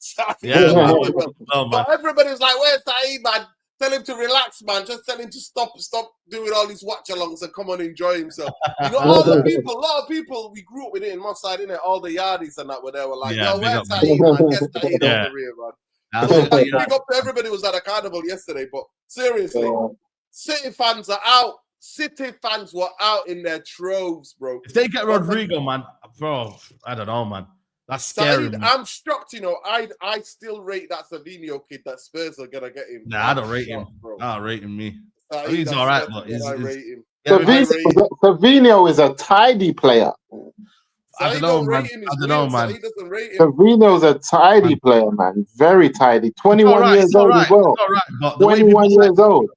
Speaker 2: But everybody's like, where's Saeed, man? Tell him to relax, man. Just tell him to stop doing all these watch-alongs and come and enjoy himself. You know, a lot of people, we grew up with it in my side, innit? All the yardies and that were there were like, yo, where's Saeed, man? Get Saeed over here, man. Big up to everybody who was at a carnival yesterday. But seriously, City fans are out. City fans were out in their troves, bro.
Speaker 1: If they get Rodrigo, man, bro, I don't know, man. That's scary.
Speaker 2: I'm shocked, you know. I still rate that Savinho kid that Spurs are gonna get him.
Speaker 1: Nah, I don't rate him. I don't rate him, me. He's all right, but I rate him.
Speaker 4: Savinho is a tidy player.
Speaker 1: I don't know, man.
Speaker 4: Savinho's a tidy player, man. Very tidy. 21 years old as well. 21 years old.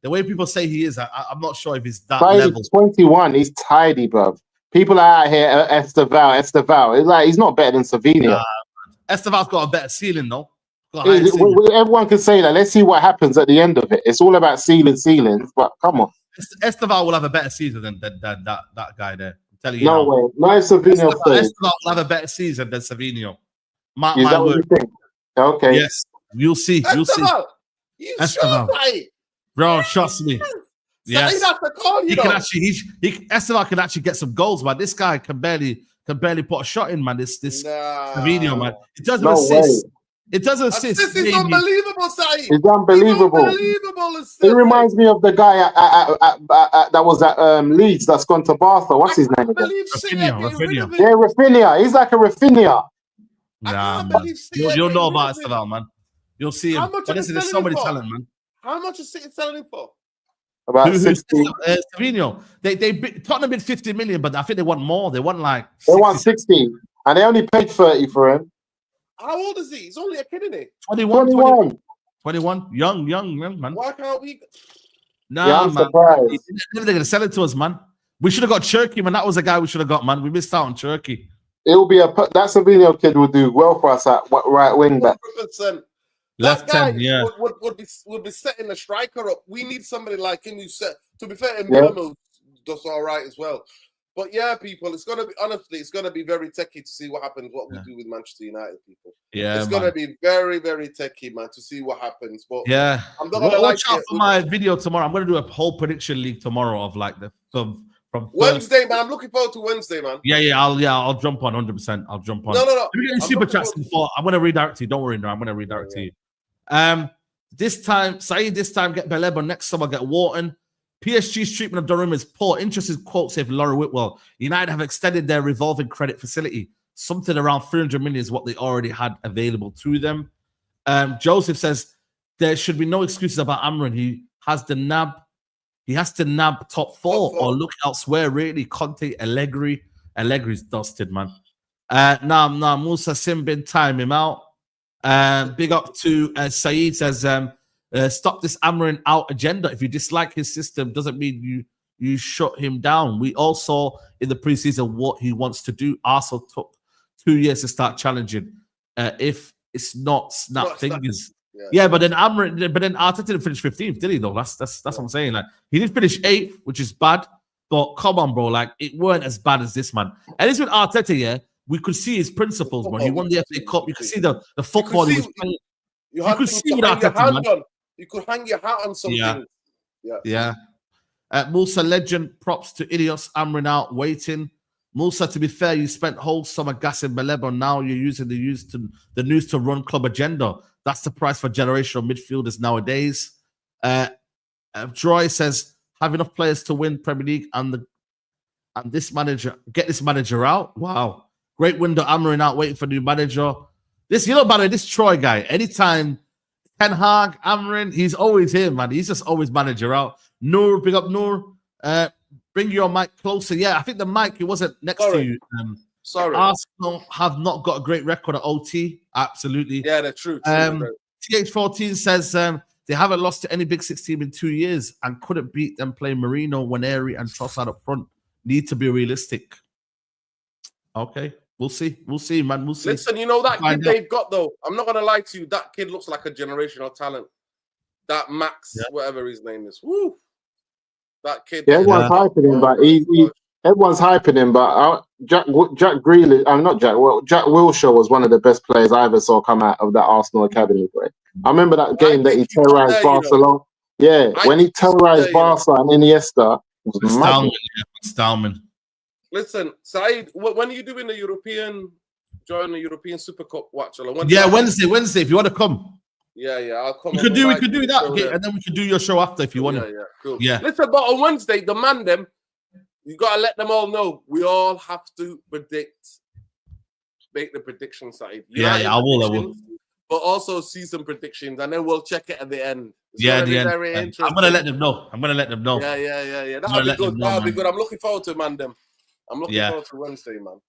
Speaker 1: the way people say he is, I'm not sure if he's that
Speaker 4: But
Speaker 1: level.
Speaker 4: he's 21. He's tidy, bro. People are out here, Esteval. It's like he's not better than Savinho.
Speaker 1: Esteval's got a better ceiling, though.
Speaker 4: Everyone can say that. Let's see what happens at the end of it. It's all about ceilings, but come on.
Speaker 1: Esteval will have a better season than that guy there. I'm telling you.
Speaker 4: No way. No, Savinho
Speaker 1: Esteval will have a better season than Savinho. Mark
Speaker 4: Is
Speaker 1: my
Speaker 4: that what
Speaker 1: word.
Speaker 4: you think? Okay.
Speaker 1: Yes, you'll see. You'll see. Esteval, bro, trust me. Yes, Esteval can actually get some goals, man. This guy can barely put a shot in, man. This Savinho, man. It doesn't assist. It doesn't assist.
Speaker 2: This is unbelievable, Saeed.
Speaker 4: It's unbelievable. It reminds me of the guy that was at Leeds that's gone to Barca. What's his name again?
Speaker 1: Rafinha.
Speaker 4: Yeah, Rafinha. He's like a Rafinha.
Speaker 1: Nah, man. You'll know about Esteval, man. You'll see him. But listen, there's so many talent, man.
Speaker 2: How much is City selling him for?
Speaker 4: About 60.
Speaker 1: Savinho. They Tottenham bid 50 million, but I think they want more. They want like
Speaker 4: 60. They want 60, and they only paid 30 for him.
Speaker 2: How old is he? He's only a kid, isn't he?
Speaker 1: 21. Young, man.
Speaker 2: Why can't we?
Speaker 1: Nah,
Speaker 4: I'm
Speaker 1: man.
Speaker 4: surprised.
Speaker 1: They're gonna sell it to us, man. We should have got Cherky, man. That was a guy we should have got, man. We missed out on Cherky.
Speaker 4: It will be that Savinho kid will do well for us at right wing back.
Speaker 2: 100%.
Speaker 1: Left
Speaker 2: that guy
Speaker 1: 10, yeah.
Speaker 2: would be setting the striker up. We need somebody like him who set. To be fair, Mbeumo does all right as well. But yeah, people, it's gonna be very techie to see what happens. What we do with Manchester United, people. Yeah, it's gonna be very, very techie, man, to see what happens. But
Speaker 1: yeah,
Speaker 2: I'm not gonna
Speaker 1: watch out for my video tomorrow. I'm gonna do a whole prediction league tomorrow of like from
Speaker 2: Wednesday, man. I'm looking forward to Wednesday, man.
Speaker 1: I'll jump on 100%. I'll jump on.
Speaker 2: No.
Speaker 1: Let me get super chats before. I'm gonna redirect to you. Don't worry, no. I'm gonna redirect to you. This time, Saeed. This time, get Baleba. Next summer, get Wharton. PSG's treatment of Donnarumma is poor. Interesting quote, say Laura Whitwell. United have extended their revolving credit facility. Something around 300 million is what they already had available to them. Joseph says there should be no excuses about Amrin. He has to nab top four or look elsewhere. Really, Conte, Allegri's dusted, man. Nah, Musa Simbin, time him out. Big up to Saeed says, stop this Amrin out agenda. If you dislike his system, doesn't mean you shut him down. We all saw in the preseason what he wants to do. Arsenal took 2 years to start challenging. If it's not snap fingers. Yeah, but then Arteta didn't finish 15th, did he? Though that's what I'm saying. Like he did finish 8th, which is bad. But come on, bro, like it weren't as bad as this, man. At least with Arteta, yeah, we could see his principles, man. He won the FA Cup. You could see the football he was playing. You could see with Arteta, man.
Speaker 2: You could hang your hat on something.
Speaker 1: Yeah. Musa legend, props to Idios Amrin out waiting. Musa, to be fair, you spent whole summer gassing Baleba. Now you're using the news to run club agenda. That's the price for generational midfielders nowadays. Troy says, have enough players to win Premier League and this manager, get this manager out. Wow. Great window, Amrin out waiting for new manager. This Troy guy, anytime Ten Hag, Amrin, he's always here, man. He's just always manager out. Noor, big up Noor. Bring your mic closer. Yeah, I think the mic, it wasn't next to you.
Speaker 2: Sorry.
Speaker 1: Arsenal have not got a great record at OT. Absolutely.
Speaker 2: Yeah, they're true.
Speaker 1: TH14 says they haven't lost to any Big Six team in 2 years and couldn't beat them playing Marino, Waneri, and Trossard up front. Need to be realistic. Okay. We'll see, man. We'll see.
Speaker 2: Listen, you know that kid they've got, though. I'm not going to lie to you. That kid looks like a generational talent. That Max, whatever his name is. Woo. That kid.
Speaker 4: Yeah, everyone's hyping him, but everyone's hyping him. But Jack Grealish, Jack Wilshere was one of the best players I ever saw come out of that Arsenal academy. Right? I remember that game that he terrorized Barcelona. When he terrorized Barca and Iniesta, it was
Speaker 1: Stallman.
Speaker 2: Listen, Saeed, when are you doing the European Super Cup watch?
Speaker 1: Wednesday. If you want to come.
Speaker 2: Yeah, I'll come.
Speaker 1: We could do that, and then we could do your show after if you want.
Speaker 2: Yeah, cool.
Speaker 1: Yeah.
Speaker 2: Listen, but on Wednesday, the man them, you gotta let them all know. We all have to make the prediction side.
Speaker 1: I will.
Speaker 2: But also season predictions, and then we'll check it at the end.
Speaker 1: Very interesting. I'm gonna let them know.
Speaker 2: Yeah. That'll be good. That'll be good. I'm looking forward to man them. I'm looking forward to Wednesday, man.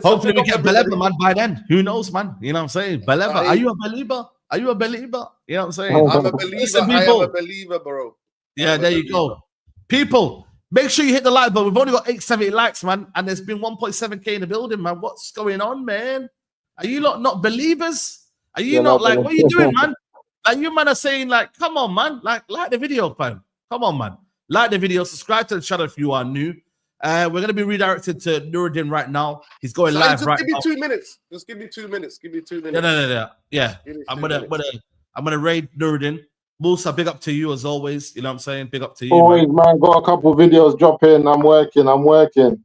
Speaker 1: Hopefully we get Baleba, man, by then. Who knows, man? You know what I'm saying? Baleba, are you a believer? You know what I'm saying?
Speaker 2: I'm a believer. I am a believer, bro.
Speaker 1: Yeah, there you go. People, make sure you hit the like button. We've only got 870 likes, man, and there's been 1.7K in the building, man. What's going on, man? Are you not believers? Are you not like, what are you doing, man? Like, you man are saying, like, come on, man. Like the video, fam. Come on, man. Like the video. Subscribe to the channel if you are new. We're going to be redirected to Nuruddin right now. He's going live right now.
Speaker 2: Give me 2 minutes. Just give me 2 minutes. Give me 2 minutes.
Speaker 1: No. Yeah. I'm gonna raid Nuruddin. Musa, big up to you as always. You know what I'm saying? Big up to you.
Speaker 4: Always, man. Got a couple of videos dropping. I'm working.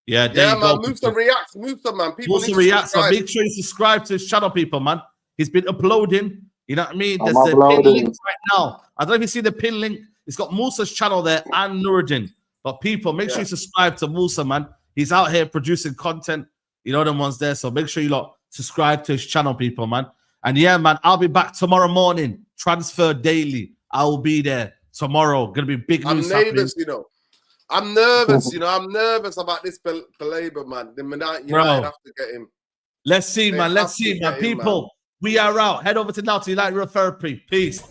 Speaker 1: Yeah, there you
Speaker 2: man.
Speaker 1: go.
Speaker 2: Musa reacts. Musa, man. People
Speaker 1: Musa reacts. So make sure you subscribe to his channel, people, man. He's been uploading. You know what I mean? There's the pin link right now. I don't know if you see the pin link. It's got Musa's channel there and Nuruddin. But people, make sure you subscribe to Musa, man. He's out here producing content. You know them ones there. So make sure you subscribe to his channel, people, man. And yeah, man, I'll be back tomorrow morning. Transfer Daily. I will be there tomorrow. Gonna be big news.
Speaker 2: I'm nervous, you know. I'm nervous, you know. I'm nervous about this Baleba, man. The United have to get him.
Speaker 1: Let's see, man. Let's see, man. People, we are out. Head over to Now to United Therapy. Peace.